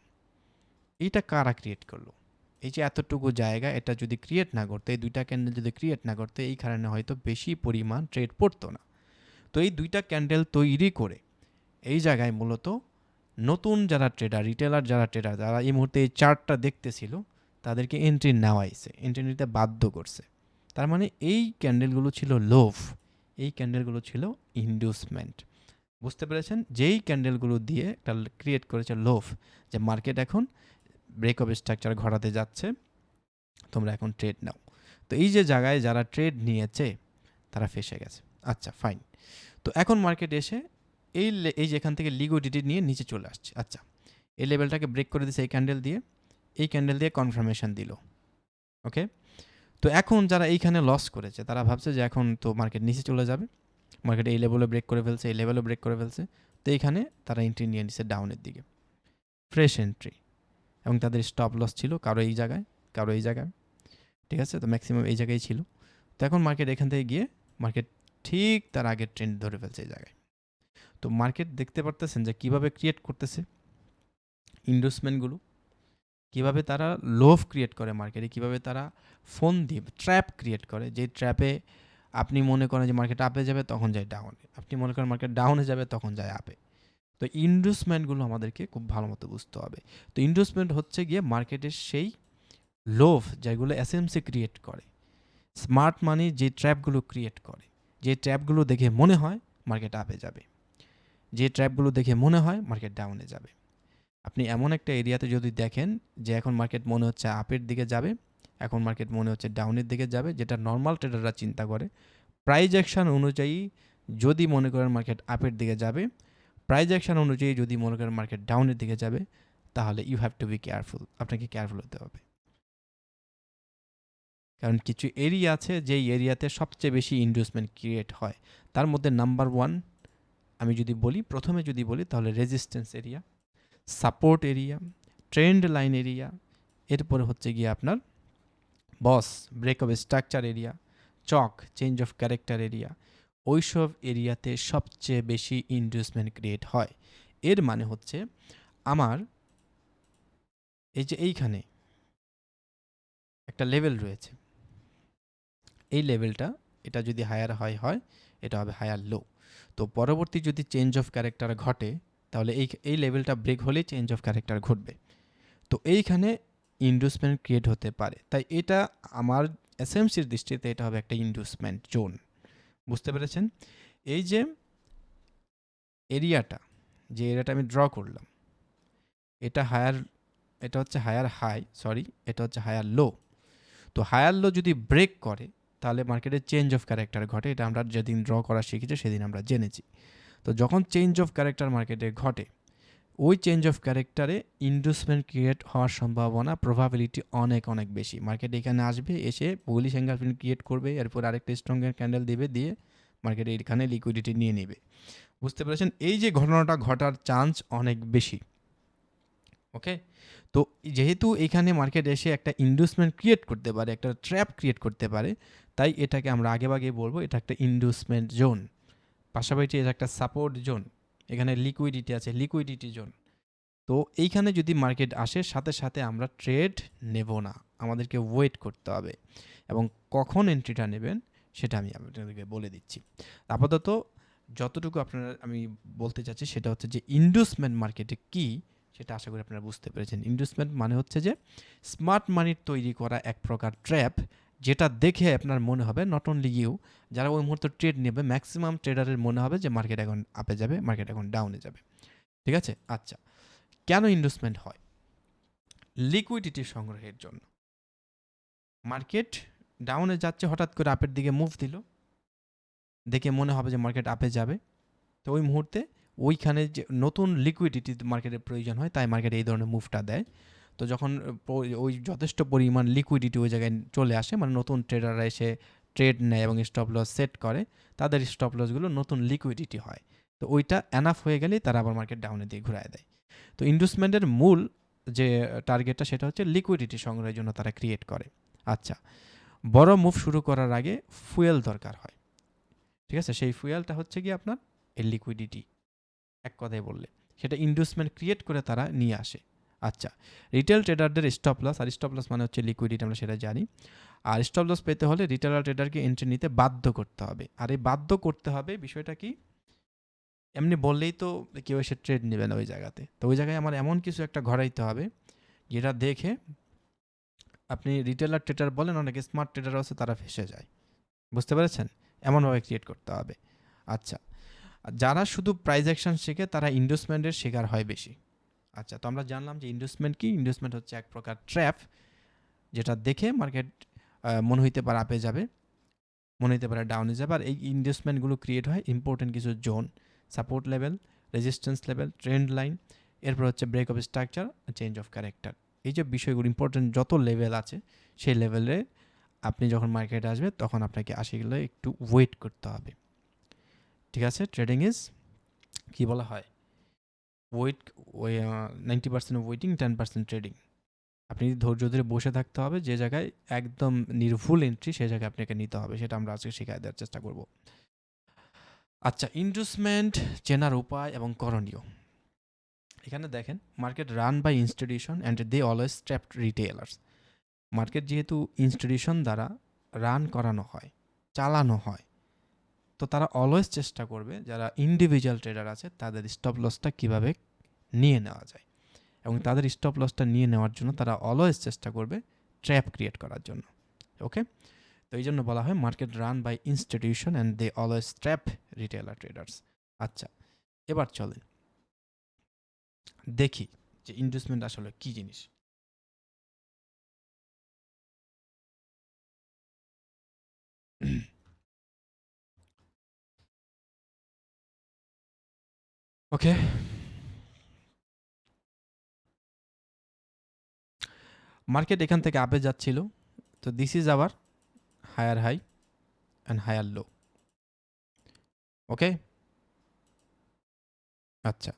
এইটা কারা ক্রিয়েট করলো? এই যে এতটুকু জায়গা, এটা যদি ক্রিয়েট না করতে, এই দুইটা ক্যান্ডেল যদি ক্রিয়েট না করতে, এই কারণে হয়তো বেশি পরিমাণ ট্রেড পড়তো না। তো এই দুইটা ক্যান্ডেল তৈরি করে এই জায়গায় মূলত নতুন যারা ট্রেডার, রিটেলার যারা ট্রেডার, যারা এই মুহূর্তে এই চার্টটা দেখতেছিল, তাদেরকে এন্ট্রি নেওয়াইছে, এন্ট্রি নিতে বাধ্য করছে। তার মানে এই ক্যান্ডেলগুলো ছিল লোভ, এই ক্যান্ডেলগুলো ছিল ইন্ডিউসমেন্ট। বুঝতে পেরেছেন? যেই ক্যান্ডেলগুলো দিয়ে একটা ক্রিয়েট করেছে লোভ, যে মার্কেট এখন ব্রেক অফ স্ট্রাকচার ঘটাতে যাচ্ছে, তোমরা এখন ট্রেড নাও। তো এই যে জায়গায় যারা ট্রেড নিয়েছে তারা ফেসে গেছে। আচ্ছা ফাইন। তো এখন মার্কেট এসে এই যেখান থেকে লিকুইডিটি নিয়ে নিচে চলে আসছে। আচ্ছা, এই লেভেলটাকে ব্রেক করে দিয়েছে এই ক্যান্ডেল দিয়ে, এই ক্যান্ডেল দিয়ে কনফার্মেশন দিল। ওকে, তো এখন যারা এইখানে লস করেছে তারা ভাবছে যে এখন তো মার্কেট নিচে চলে যাবে, মার্কেট এই লেভেলে ব্রেক করে ফেলছে, এই লেভেলে ব্রেক করে ফেলছে। তো এইখানে তারা এন্ট্রি নিয়ে নিচ্ছে ডাউনের দিকে, ফ্রেশ এন্ট্রি, এবং তাদের স্টপ লস ছিল কারো এই জায়গায়, কারো এই জায়গায়। ঠিক আছে? তো ম্যাক্সিমাম এই জায়গায় ছিল। তো এখন মার্কেট এখান থেকে গিয়ে মার্কেট ঠিক তার আগের ট্রেন্ড ধরে ফেলছে এই জায়গায়। তো মার্কেট দেখতে পারতেছেন যে কীভাবে ক্রিয়েট করতেছে ইনভেস্টমেন্টগুলো, কীভাবে তারা লোভ ক্রিয়েট করে মার্কেটে, কীভাবে তারা ফোন দিয়ে ট্র্যাপ ক্রিয়েট করে, যে ট্র্যাপে আপনি মনে করেন যে মার্কেট আপে যাবে তখন যায় ডাউনে, আপনি মনে করেন মার্কেট ডাউনে যাবে তখন যায় আপে। তো ইনভেস্টমেন্টগুলো আমাদেরকে খুব ভালো মতো বুঝতে হবে। তো ইনভেস্টমেন্ট হচ্ছে গিয়ে মার্কেটের সেই লোভ যেগুলো এসএমসি ক্রিয়েট করে, স্মার্ট মানি যে ট্র্যাপগুলো ক্রিয়েট করে, যে ট্র্যাপগুলো দেখে মনে হয় মার্কেট আপে যাবে, যে ট্র্যাপগুলো দেখে মনে হয় মার্কেট ডাউনে যাবে। আপনি এমন একটা এরিয়াতে যদি দেখেন যে এখন মার্কেট মনে হচ্ছে আপের দিকে যাবে, এখন মার্কেট মনে হচ্ছে ডাউনের দিকে যাবে, যেটা নর্মাল ট্রেডাররা চিন্তা করে, প্রাইজ অ্যাকশন অনুযায়ী যদি মনে করেন মার্কেট আপের দিকে যাবে, প্রাইজ অ্যাকশন অনুযায়ী যদি মনে করেন মার্কেট ডাউনের দিকে যাবে, তাহলে you have to be careful, আপনাকে কেয়ারফুল হতে হবে। কারণ কিছু এরিয়া আছে যেই এরিয়াতে সবচেয়ে বেশি ইনভেস্টমেন্ট ক্রিয়েট হয়। তার মধ্যে নাম্বার ওয়ান আমি যদি বলি, প্রথমে যদি বলি তাহলে resistance area, support area, trend line area, এরপরে হচ্ছে গিয়ে আপনার BOS break of structure area, CHoCH change of character area, ওইসব এরিয়াতে সবচেয়ে বেশি ইনভেস্টমেন্ট ক্রিয়েট হয়। এর মানে হচ্ছে আমার এই যে এইখানে একটা লেভেল রয়েছে, এই লেভেলটা এটা যদি হায়ার হয়, এটা হবে হায়ার লো। তো পরবর্তী যদি চেঞ্জ অফ ক্যারেক্টার ঘটে তাহলে এই লেভেলটা ব্রেক হলেই চেঞ্জ অফ ক্যারেক্টার ঘটবে। তো এইখানে ইন্ডুসমেন্ট ক্রিয়েট হতে পারে, তাই এটা আমার এসএমসির দৃষ্টিতে এটা হবে একটা ইন্ডুসমেন্ট জোন। বুঝতে পেরেছেন? এই যে এরিয়াটা আমি ড্র করলাম, এটা হচ্ছে হায়ার হাই, সরি এটা হচ্ছে হায়ার লো। তো হায়ার লো যদি ব্রেক করে তাহলে মার্কেটে চেঞ্জ অফ ক্যারেক্টার ঘটে, এটা আমরা যেদিন ড্র করা শিখেছি সেদিন আমরা জেনেছি। তো যখন চেঞ্জ অফ ক্যারেক্টার মার্কেটে ঘটে, ওই চেঞ্জ অফ ক্যারেক্টারে ইন্ডুসমেন্ট ক্রিয়েট হওয়ার সম্ভাবনা, প্রবাবিলিটি অনেক অনেক বেশি। মার্কেট এখানে আসবে, এসে বুলিশ এঙ্গেলফিল্ড ক্রিয়েট করবে, এরপর আরেকটা স্ট্রংয়ের ক্যান্ডেল দিয়ে মার্কেটে এখানে লিকুইডিটি নিয়ে নেবে। বুঝতে পেরেছেন? এই যে ঘটনাটা ঘটার চান্স অনেক বেশি। ওকে, তো যেহেতু এখানে মার্কেট এসে একটা ইন্ডুসমেন্ট ক্রিয়েট করতে পারে, একটা ট্র্যাপ ক্রিয়েট করতে পারে, তাই এটাকে আমরা আগেভাগে বলবো এটা একটা ইন্ডুসমেন্ট জোন। পাশাপাশি এটা একটা সাপোর্ট জোন, এখানে লিকুইডিটি আছে, লিকুইডিটি জোন। তো এইখানে যদি মার্কেট আসে সাথে সাথে আমরা ট্রেড নেব না, আমাদেরকে ওয়েট করতে হবে, এবং কখন এন্ট্রিটা নেবেন সেটা আমি আপনাদেরকে বলে দিচ্ছি। আপাতত যতটুকু আমি বলতে চাচ্ছি সেটা হচ্ছে যে ইন্ডুসমেন্ট মার্কেটে কী সেটা আশা করি আপনারা বুঝতে পেরেছেন। ইনভেস্টমেন্ট মানে হচ্ছে যে স্মার্ট মানির তৈরি করা এক প্রকার ট্র্যাপ, যেটা দেখে আপনার মনে হবে, নট অনলি ইউ, যারা ওই মুহূর্তে ট্রেড নেবে ম্যাক্সিমাম ট্রেডারের মনে হবে যে মার্কেট এখন আপে যাবে, মার্কেট এখন ডাউনে যাবে। ঠিক আছে? আচ্ছা, কেন ইনভেস্টমেন্ট হয়? লিকুইডিটি সংগ্রহের জন্য। মার্কেট ডাউনে যাচ্ছে, হঠাৎ করে আপের দিকে মুভ দিল, দেখে মনে হবে যে মার্কেট আপে যাবে, তো ওই মুহূর্তে ওইখানে যে নতুন লিকুইডিটি মার্কেটের প্রয়োজন হয়, তাই মার্কেট এই ধরনের মুভটা দেয়। তো যখন ওই যথেষ্ট পরিমাণ লিকুইডিটি ওই জায়গায় চলে আসে, মানে নতুন ট্রেডাররা এসে ট্রেড নেয় এবং স্টপ লস সেট করে, তাদের স্টপ লসগুলো নতুন লিকুইডিটি হয়। তো ওইটা এনাফ হয়ে গেলেই তারা আবার মার্কেট ডাউনের দিকে ঘুরায় দেয়। তো ইনভেস্টমেন্টের মূল যে টার্গেটটা সেটা হচ্ছে লিকুইডিটি সংগ্রহের জন্য তারা ক্রিয়েট করে। আচ্ছা, বড় মুভ শুরু করার আগে ফুয়েল দরকার হয়। ঠিক আছে? সেই ফুয়েলটা হচ্ছে কি আপনার এই লিকুইডিটি, এক কথায় বললে সেটা ইনভেস্টমেন্ট ক্রিয়েট করে তারা নিয়ে আসে। আচ্ছা, রিটেল ট্রেডারদের স্টপ লস, আর স্টপ লস মানে হচ্ছে লিকুইডিটি, আমরা সেটা জানি। আর স্টপ লস পেতে হলে রিটেল ট্রেডারকে এন্ট্রি নিতে বাধ্য করতে হবে। আর এই বাধ্য করতে হবে বিষয়টা কি, এমনি বললেই তো কেউ এসে ট্রেড নেবে না ওই জায়গাতে। তো ওই জায়গায় আমার এমন কিছু একটা ঘটাইতে হবে যেটা দেখে আপনি রিটেলার ট্রেডার বলেন, অনেক স্মার্ট ট্রেডার আছে তারা ফেসে যায়। বুঝতে পেরেছেন? এমনভাবে ক্রিয়েট করতে হবে। আচ্ছা, যারা শুধু প্রাইস অ্যাকশন শেখে তারা ইনভেস্টমেন্টের শিকার হয় বেশি। আচ্ছা, তো আমরা জানলাম যে ইনভেস্টমেন্ট কি। ইনভেস্টমেন্ট হচ্ছে এক প্রকার ট্র্যাপ, যেটা দেখে মার্কেট মনে হইতে পারে আপে যাবে, মনে হইতে পারে ডাউনে যাবে। আর এই ইনভেস্টমেন্টগুলো ক্রিয়েট হয় ইম্পর্টেন্ট কিছু zone, support level, resistance level, trend line, এরপর হচ্ছে break of structure, change of character. এই যে বিষয়গুলো ইম্পর্টেন্ট যত লেভেল আছে, সেই লেভেলে আপনি যখন মার্কেটে আসবে তখন আপনাকে আসলে একটু ওয়েট করতে হবে। ঠিক আছে? ট্রেডিং ইজ কি বলা হয়, ওয়েট, ওই 90% ওয়েটিং, 10% ট্রেডিং। আপনি ধৈর্য ধরে বসে থাকতে হবে, যে জায়গায় একদম নির্ভুল এন্ট্রি সে জায়গায় আপনাকে নিতে হবে, সেটা আমরা আজকে শিখিয়ে দেওয়ার চেষ্টা করব। আচ্ছা, ইনভেস্টমেন্ট চেনার উপায় এবং করণীয়। এখানে দেখেন, market run by institution and they always trapped retailers. Market যেহেতু ইনস্টিটিউশন দ্বারা রান করানো হয়, চালানো হয়, তো তারা অলওয়েজ চেষ্টা করবে যারা ইন্ডিভিজুয়াল ট্রেডার আছে তাদের স্টপ লসটা কীভাবে নিয়ে নেওয়া যায়, এবং তাদের স্টপ লসটা নিয়ে নেওয়ার জন্য তারা অলওয়েজ চেষ্টা করবে ট্র্যাপ ক্রিয়েট করার জন্য। ওকে, তো এই জন্য বলা হয় market run by institution and they always trap retailer traders. আচ্ছা, এবার চলেন দেখি যে ইনভেস্টমেন্ট আসলে কী জিনিস। ওকে, মার্কেট এখান থেকে আপে যাচ্ছিল, তো this is our higher high and higher low. Okay, আচ্ছা,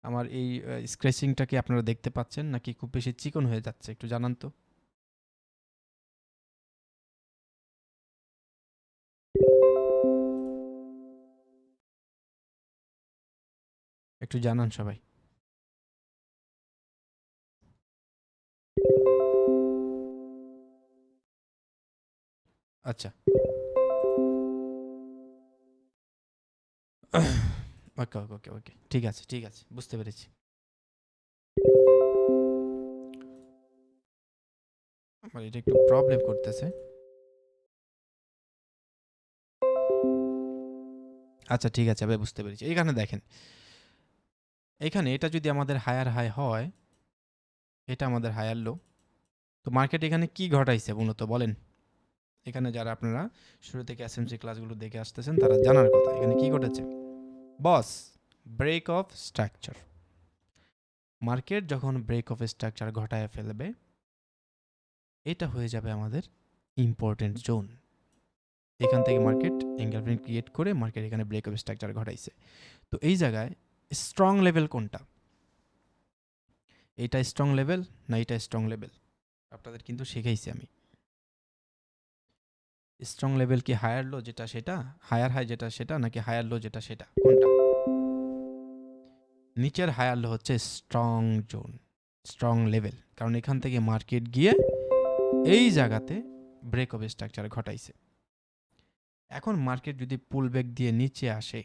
আমার এই স্ক্র্যাচিংটা কি আপনারা দেখতে পাচ্ছেন নাকি খুব বেশি চিকন হয়ে যাচ্ছে, একটু জানান তো। একটু জানান সবাই। আচ্ছা ওকে ওকে ওকে ওকে ঠিক আছে ঠিক আছে, বুঝতে পেরেছি। আমার এটা একটু প্রবলেম করতেছে। আচ্ছা ঠিক আছে, এবার বুঝতে পেরেছি। এখানে দেখেন, এখানে এটা যদি আমাদের হায়ার হাই হয়, এটা আমাদের হায়ার লো, তো মার্কেট এখানে কি ঘটাইছে মূলত বলেন? এখানে যারা আপনারা শুরু থেকে এসএমসি ক্লাসগুলো দেখে আসতেছেন তারা জানার কথা, এখানে কি ঘটেছে? বস, ব্রেক অফ স্ট্রাকচার। মার্কেট যখন ব্রেক অফ স্ট্রাকচার ঘটায় ফেলবে, এটা হয়ে যাবে আমাদের ইম্পর্টেন্ট জোন। এখান থেকে মার্কেট এঙ্গেলফিন ক্রিয়েট করে মার্কেট এখানে ব্রেক অফ স্ট্রাকচার ঘটাইছে। তো এই জায়গায় স্ট্রং লেভেল কোনটা? এইটা স্ট্রং লেভেল না এটা স্ট্রং লেভেল? আপনাদের কিন্তু শিখাইছি আমি। স্ট্রং লেভেল কি হায়ার লো যেটা সেটা, হায়ার হাই যেটা সেটা, নাকি হায়ার লো যেটা সেটা, কোনটা? নিচের হায়ার লো হচ্ছে স্ট্রং জোন, স্ট্রং লেভেল, কারণ এখান থেকে মার্কেট গিয়ে এই জায়গাতে ব্রেক অফ স্ট্রাকচার ঘটাইছে। এখন মার্কেট যদি পুল ব্যাক দিয়ে নিচে আসে,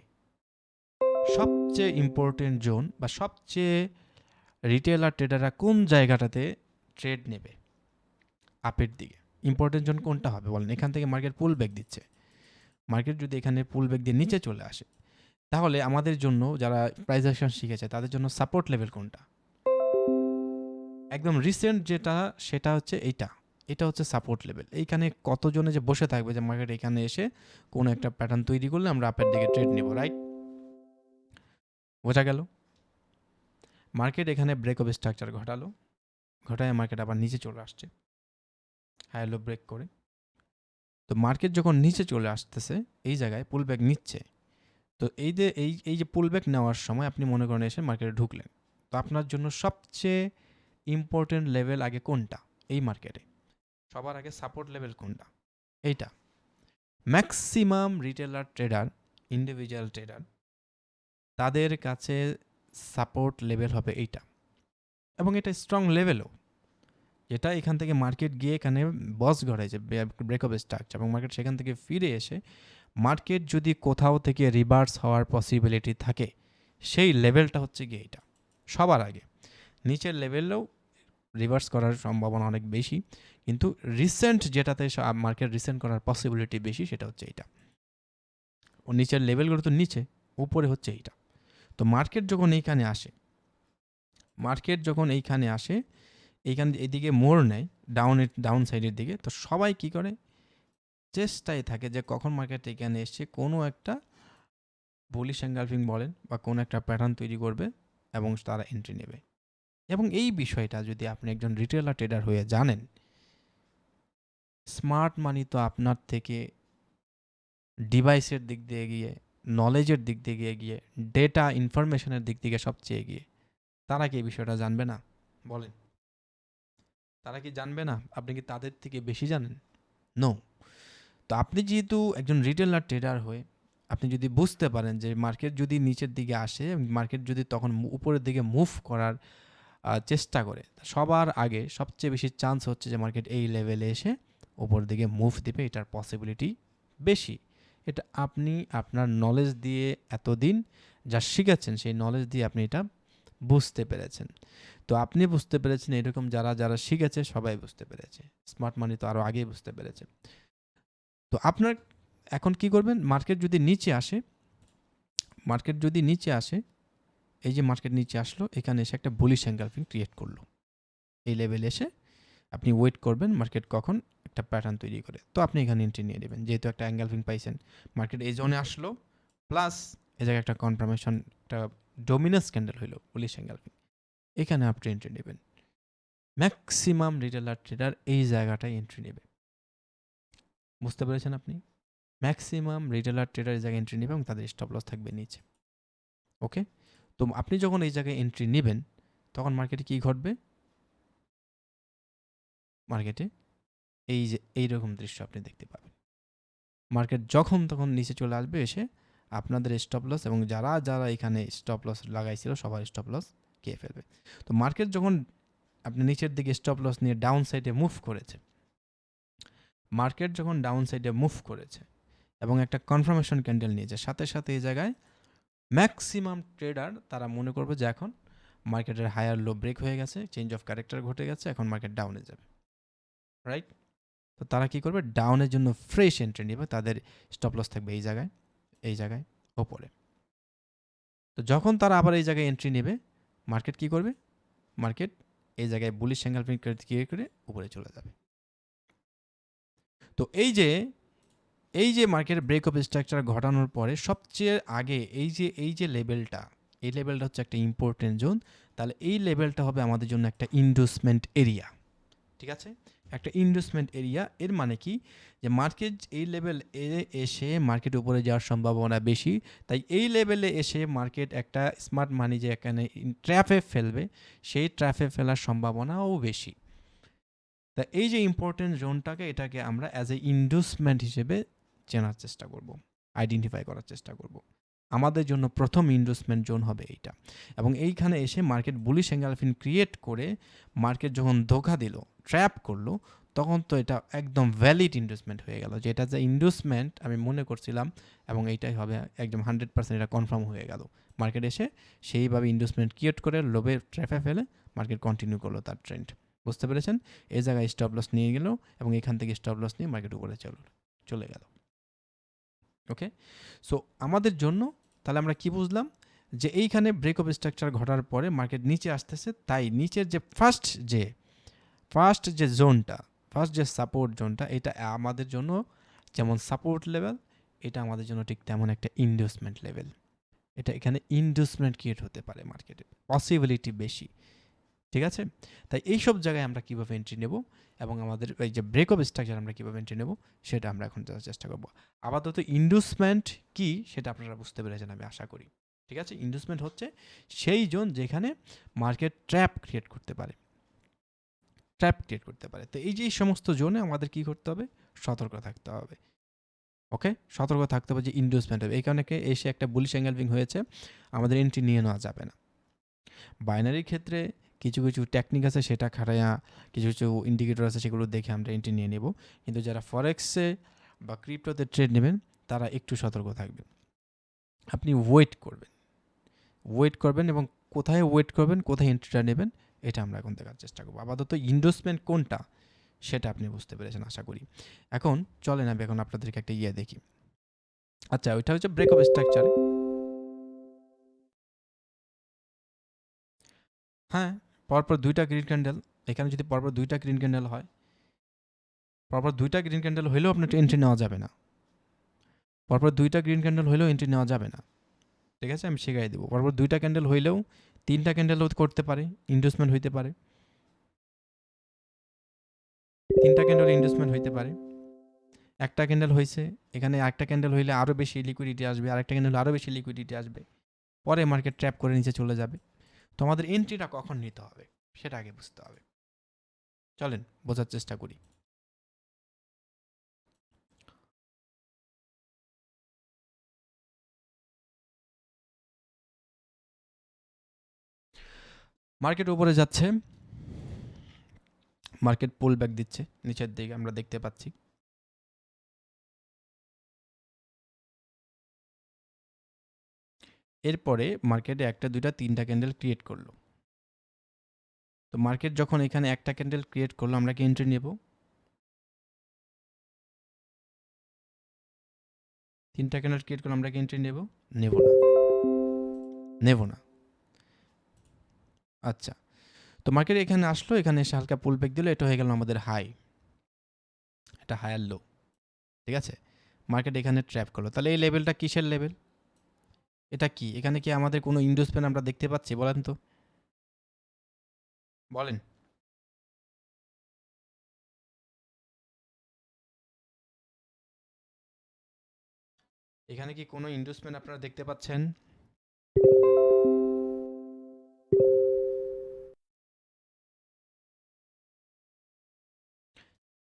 সবচেয়ে ইম্পর্টেন্ট জোন বা সবচেয়ে রিটেলার ট্রেডাররা কোন জায়গাটাতে ট্রেড নেবে আপের দিকে? ইম্পর্টেন্ট জোন কোনটা হবে বলেন? এখান থেকে মার্কেট পুল ব্যাক দিচ্ছে, মার্কেট যদি এখানে পুল ব্যাক দিয়ে নিচে চলে আসে, তাহলে আমাদের জন্য যারা প্রাইস অ্যাকশন শিখেছে তাদের জন্য সাপোর্ট লেভেল কোনটা? একদম রিসেন্ট যেটা সেটা হচ্ছে এইটা, এটা হচ্ছে সাপোর্ট লেভেল। এইখানে কতজনে যে বসে থাকবে যে মার্কেট এখানে এসে কোনো একটা প্যাটার্ন তৈরি করলে আমরা আপের দিকে ট্রেড নেব, রাইট? বোঝা গেল? মার্কেট এখানে ব্রেক অফ স্ট্রাকচার ঘটালো, ঘটায় মার্কেট আবার নিচে চলে আসছে হাই লো ব্রেক করে। তো মার্কেট যখন নিচে চলে আসতেছে, এই জায়গায় পুল ব্যাক নিচ্ছে, তো এই যে পুল ব্যাক নেওয়ার সময় আপনি মনে করেন এসে মার্কেটে ঢুকলেন, তো আপনার জন্য সবচেয়ে ইম্পর্টেন্ট লেভেল আগে কোনটা এই মার্কেটে? সবার আগে সাপোর্ট লেভেল কোনটা? এইটা। Maximum retailer trader, individual trader, তাদের কাছে সাপোর্ট লেভেল হবে এইটা, এবং এটা স্ট্রং লেভেলও, যেটা এখান থেকে মার্কেট গিয়ে এখানে বস ঘটাইছে ব্রেক অফ স্ট্রাকচার, এবং মার্কেট সেখান থেকে ফিরে এসে মার্কেট যদি কোথাও থেকে রিভার্স হওয়ার পসিবিলিটি থাকে, সেই লেভেলটা হচ্ছে গিয়ে এটা সবার আগে। নিচের লেভেলেও রিভার্স করার সম্ভাবনা অনেক বেশি, কিন্তু রিসেন্ট যেটাতে মার্কেট রিসেন্ট করার পসিবিলিটি বেশি সেটা হচ্ছে এইটা। ও নিচের লেভেলগুলো তো নিচে, উপরে হচ্ছে এইটা। তো মার্কেট যখন এইখানে আসে, মার্কেট যখন এইখানে আসে, এইখান এদিকে মোড় নেয় ডাউন সাইডের দিকে, তো সবাই কি করে? চেষ্টায় থাকে যে কখন মার্কেট এখানে এসে কোনো একটা বুলিশ এনগালফিং বলেন বা কোনো একটা প্যাটার্ন তৈরি করবে এবং তারা এন্ট্রি নেবে। এবং এই বিষয়টা যদি আপনি একজন রিটেলার ট্রেডার হয়ে জানেন, স্মার্ট মানি তো আপনার থেকে ডিভাইসের দিক দিয়ে এগিয়ে, নলেজের দিক দিয়ে এগিয়ে, ডেটা ইনফরমেশনের দিক থেকে সবচেয়ে এগিয়ে। তারা কি এই বিষয়টা জানবে না? বলেন, তারা কি জানবে না? আপনি কি তাদের থেকে বেশি জানেন? নো। তো আপনি যেহেতু একজন রিটেলার ট্রেডার হয়ে আপনি যদি বুঝতে পারেন যে মার্কেট যদি নিচের দিকে আসে, মার্কেট যদি তখন উপরের দিকে মুভ করার চেষ্টা করে, সবার আগে সবচেয়ে বেশি চান্স হচ্ছে যে মার্কেট এই লেভেলে এসে উপরের দিকে মুভ দিবে, এটার পসিবিলিটি বেশি। এটা আপনি আপনার নলেজ দিয়ে এতদিন যা শিখেছেন সেই নলেজ দিয়ে আপনি এটা বুঝতে পেরেছেন। তো আপনি বুঝতে পেরেছেন, এরকম যারা যারা শিখেছে সবাই বুঝতে পেরেছে। স্মার্ট মানি তো আরও আগেই বুঝতে পেরেছে। তো আপনার এখন কি করবেন? মার্কেট যদি নিচে আসে, মার্কেট যদি নিচে আসে, এই যে মার্কেট নিচে আসলো, এখানে এসে একটা বুলিশ এনগালফিং ক্রিয়েট করলো, এই লেভেলে এসে আপনি ওয়েট করবেন মার্কেট কখন একটা প্যাটার্ন তৈরি করে, তো আপনি এখানে এন্ট্রি নিয়ে নেবেন। যেহেতু একটা এনগালফিং পাইছেন, মার্কেট এই জোনে আসলো, প্লাস এই জায়গায় একটা কনফার্মেশন, একটা ডোমিনাস ক্যান্ডেল হইলো বুলিশ এনগালফিং, এখানে আপনি এন্ট্রি নেবেন। ম্যাক্সিমাম রিটেলার ট্রেডার এই জায়গাটায় এন্ট্রি নেবে। বুঝতে পেরেছেন আপনি? ম্যাক্সিমাম রিটেলার ট্রেডার এই জায়গায় এন্ট্রি নেবে এবং তাদের স্টপ লস থাকবে নিচে। ওকে, তো আপনি যখন এই জায়গায় এন্ট্রি নেবেন, তখন মার্কেটে কী ঘটবে? মার্কেটে এই যে এইরকম দৃশ্য আপনি দেখতে পাবেন। মার্কেট যখন তখন নিচে চলে আসবে, এসে আপনাদের স্টপ লস এবং যারা যারা এখানে স্টপ লস লাগাইছিল সবার স্টপ লস খেয়ে ফেলবে। তো মার্কেট যখন আপনি নিচের দিকে স্টপ লস নিয়ে ডাউন সাইডে মুভ করেছে, মার্কেট যখন ডাউন সাইডে মুভ করেছে এবং একটা কনফার্মেশন ক্যান্ডেল নিয়েছে, সাথে সাথে এই জায়গায় ম্যাক্সিমাম ট্রেডার তারা মনে করবে যে এখন মার্কেটের হায়ার লো ব্রেক হয়ে গেছে, চেঞ্জ অফ ক্যারেক্টার ঘটে গেছে, এখন মার্কেট ডাউনে যাবে, রাইট? তো তারা কি করবে, ডাউনের জন্য ফ্রেশ এন্ট্রি নেবে, তাদের স্টপ লস থাকবে এই জায়গায় ওপরে। তো যখন তারা আবার এই জায়গায় এন্ট্রি নেবে, মার্কেট কি করবে, মার্কেট এই জায়গায় বুলিশ এঙ্গেলফিং ক্রিয়েট করে উপরে চলে যাবে। তো এই যে মার্কেট ব্রেক অফ স্ট্রাকচার ঘটানোর পরে সবচেয়ে আগে এই যে লেভেলটা, এই লেভেলটা হচ্ছে একটা ইম্পর্টেন্ট জোন। তাহলে এই লেভেলটা হবে আমাদের জন্য একটা ইনডুসমেন্ট এরিয়া, ঠিক আছে? একটা ইনডুসমেন্ট এরিয়া এর মানে কি, যে মার্কেট এই লেভেল এসে মার্কেট উপরে যাওয়ার সম্ভাবনা বেশি, তাই এই লেভেলে এসে মার্কেট একটা স্মার্ট মানি যে এখানে ট্র্যাপে ফেলবে, সেই ট্র্যাপে ফেলার সম্ভাবনাও বেশি। তা এই যে ইম্পর্টেন্ট জোনটাকে, এটাকে আমরা অ্যাজ এ ইনডুসমেন্ট হিসেবে চেনার চেষ্টা করব, আইডেন্টিফাই করার চেষ্টা করব। আমাদের জন্য প্রথম ইনডুসমেন্ট জোন হবে এইটা। এবং এইখানে এসে মার্কেট বুলিশ এঙ্গেলফিন ক্রিয়েট করে মার্কেট যখন ধোঁকা দিল, ট্র্যাপ করলো, তখন তো এটা একদম ভ্যালিড ইনডুসমেন্ট হয়ে গেল, যে এটা যে ইনডুসমেন্ট আমি মনে করছিলাম এবং এইটাই হবে একদম 100% এটা কনফার্ম হয়ে গেল। মার্কেট এসে সেইভাবে ইনডুসমেন্ট ক্রিয়েট করে লোভে ট্র্যাপে ফেলে মার্কেট কন্টিনিউ করলো তার ট্রেন্ড। বুঝতে পেরেছেন? এই জায়গায় স্টপ লস নিয়ে গেল এবং এখান থেকে স্টপ লস নিয়ে মার্কেট উপরে চলে গেল। ওকে, সো আমাদের জন্য তাহলে আমরা কি বুঝলাম, যে এইখানে ব্রেক অফ স্ট্রাকচার ঘটার পরে মার্কেট নিচে আসতেছে, তাই নিচের যে ফার্স্ট যে জোনটা, ফার্স্ট যে সাপোর্ট জোনটা, এটা আমাদের জন্য যেমন সাপোর্ট লেভেল, এটা আমাদের জন্য ঠিক তেমন একটা ইনডিউসমেন্ট লেভেল। এটা এখানে ইনডিউসমেন্ট ক্রিয়েট হতে পারে মার্কেটে, পসিবিলিটি বেশি, ঠিক আছে? তাই এইসব জায়গায় আমরা কীভাবে এন্ট্রি নেব এবং আমাদের এই যে ব্রেক অফ স্ট্রাকচার আমরা কীভাবে এন্ট্রি নেব, সেটা আমরা এখন জানার চেষ্টা করব। আপাতত ইনডিউসমেন্ট কি সেটা আপনারা বুঝতে পেরেছেন আমি আশা করি, ঠিক আছে? ইনডিউসমেন্ট হচ্ছে সেই জোন যেখানে মার্কেট ট্র্যাপ ক্রিয়েট করতে পারে, তো এই যে এই সমস্ত জোনে আমাদের কি করতে হবে, সতর্ক থাকতে হবে। ওকে, সতর্ক থাকতে হবে যে ইনডিউসমেন্ট হবে, এই কারণে এসে একটা বুলিশ এঙ্গেলফিং হয়েছে, আমাদের এন্ট্রি নিয়ে নেওয়া যাবে না। বাইনারির ক্ষেত্রে কিছু কিছু টেকনিক আছে, সেটা খাটাইয়া কিছু কিছু ইন্ডিকেটর আছে, সেগুলো দেখে আমরা এন্ট্রি নিয়ে নেব। কিন্তু যারা ফরেক্সে বা ক্রিপ্টোতে ট্রেড নেবেন, তারা একটু সতর্ক থাকবেন। আপনি ওয়েট করবেন এবং কোথায় ওয়েট করবেন, কোথায় এন্ট্রিটা নেবেন, এটা আমরা এখন দেখার চেষ্টা করবো। আপাতত ইনভেস্টমেন্ট কোনটা সেটা আপনি বুঝতে পেরেছেন আশা করি। এখন চলেন আমি এখন আপনাদেরকে একটা দেখি। আচ্ছা, ওইটা হচ্ছে ব্রেক অফ স্ট্রাকচার। হ্যাঁ, পরপর দুইটা গ্রিন ক্যান্ডেল, এখানে যদি পরপর দুইটা গ্রিন ক্যান্ডেল হয়, পরপর দুইটা গ্রিন ক্যান্ডেল হইলেও আপনার এন্ট্রি নেওয়া যাবে না। পরপর দুইটা গ্রিন ক্যান্ডেল হইলেও এন্ট্রি নেওয়া যাবে না, ঠিক আছে? আমি শিখাই দেবো। পরপর দুইটা ক্যান্ডেল হইলেও, তিনটা ক্যান্ডেলও করতে পারে, ইনভেস্টমেন্ট হইতে পারে, তিনটা ক্যান্ডেল ইনভেস্টমেন্ট হইতে পারে। একটা ক্যান্ডেল হয়েছে, এখানে একটা ক্যান্ডেল হইলে আরও বেশি লিকুইডিটি আসবে, আরেকটা ক্যান্ডেল আরও বেশি লিকুইডিটি আসবে, পরে মার্কেট ট্র্যাপ করে নিচে চলে যাবে। তো আমাদের এন্ট্রিটা কখন নিতে হবে সেটা আগে বুঝতে হবে। চলেন বোঝার চেষ্টা করি। মার্কেট উপরে যাচ্ছে, মার্কেট পুল ব্যাক দিচ্ছে নিচের দিকে, আমরা দেখতে পাচ্ছি। এরপরে মার্কেটে একটা দুইটা তিনটা ক্যান্ডেল ক্রিয়েট করলো। তো মার্কেট যখন এখানে একটা ক্যান্ডেল ক্রিয়েট করলো, আমরা কি এন্ট্রি নেব? তিনটা ক্যান্ডেল ক্রিয়েট করলো, আমরা কি এন্ট্রি নেব? নেব না। আচ্ছা, তো মার্কেট এখানে আসলো, এখানে এসে হালকা পুল ব্যাক দিল, এটা হয়ে গেল আমাদের হাই, এটা হায়ার লো, ঠিক আছে? মার্কেট এখানে ট্র্যাপ করলো, তাহলে এই লেভেলটা কিসের লেভেল, এটা কি? এখানে কি আমাদের কোনো ইনভেস্টমেন্ট আমরা দেখতে পাচ্ছি? বলেন তো, বলেন। এখানে কি কোনো ইনভেস্টমেন্ট আপনারা দেখতে পাচ্ছেন?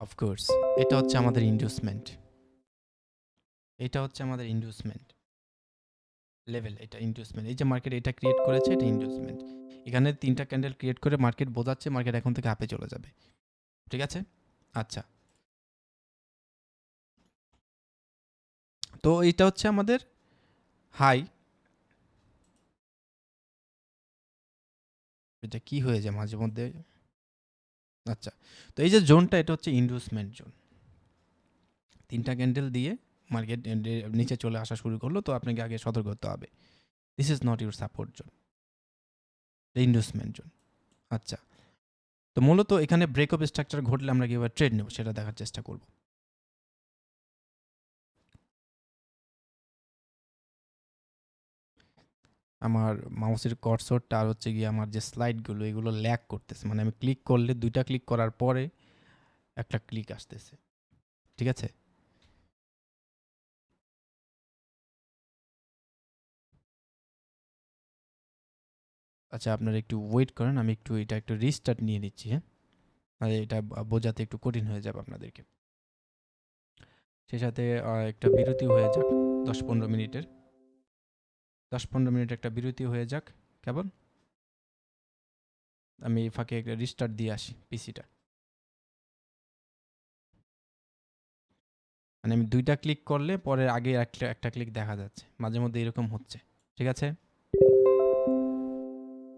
অফকোর্স, এটা হচ্ছে আমাদের ইনভেস্টমেন্ট, এটা হচ্ছে আমাদের ইনভেস্টমেন্ট লেভেল, এটা ইনভেস্টমেন্ট। এই যে মার্কেট এটা ক্রিয়েট করেছে, এটা ইনভেস্টমেন্ট। এখানে তিনটা ক্যান্ডেল ক্রিয়েট করে মার্কেট বোঝাচ্ছে মার্কেট এখন থেকে আপে চলে যাবে, ঠিক আছে? আচ্ছা, তো এটা হচ্ছে আমাদের হাই। এটা কি হয়ে যায় মাঝে মধ্যে। আচ্ছা, তো এই যে জোনটা, এটা হচ্ছে ইন্ডুসমেন্ট জোন। 3টা ক্যান্ডেল দিয়ে মার্কেট নিচে চলে আসা শুরু করলো, তো আপনাকে আগে সতর্ক হতে হবে, this is not your support zone, inducement zone. আচ্ছা, তো মূলত এখানে ব্রেকআপ স্ট্রাকচার ঘটলে আমরা কীভাবে ট্রেড নেব সেটা দেখার চেষ্টা করব। আমার মাউসের কার্সরটা আর হচ্ছে গিয়ে আমার যে স্লাইডগুলো, এগুলো ল্যাগ করতেছে, মানে আমি ক্লিক করলে 2টা ক্লিক করার পরে একটা ক্লিক আসতেছে, ঠিক আছে? আচ্ছা, আপনারা একটু ওয়েট করেন, আমি এটা একটু রিস্টার্ট নিয়ে নিচ্ছি, হ্যাঁ? আর এটা বোঝাতে একটু কঠিন হয়ে যাবে আপনাদেরকে। সেই সাথে একটা বিরতি হয়ে যাক 10-15 মিনিটের। 10-15 মিনিট একটা বিরতি হয়ে যাক কেবল। আমি এই ফাঁকে একটা রিস্টার্ট দিয়ে আসি পিসিটা। মানে আমি 2টা ক্লিক করলে পরে আগে একটা ক্লিক দেখা যাচ্ছে, মাঝে মধ্যে এরকম হচ্ছে, ঠিক আছে?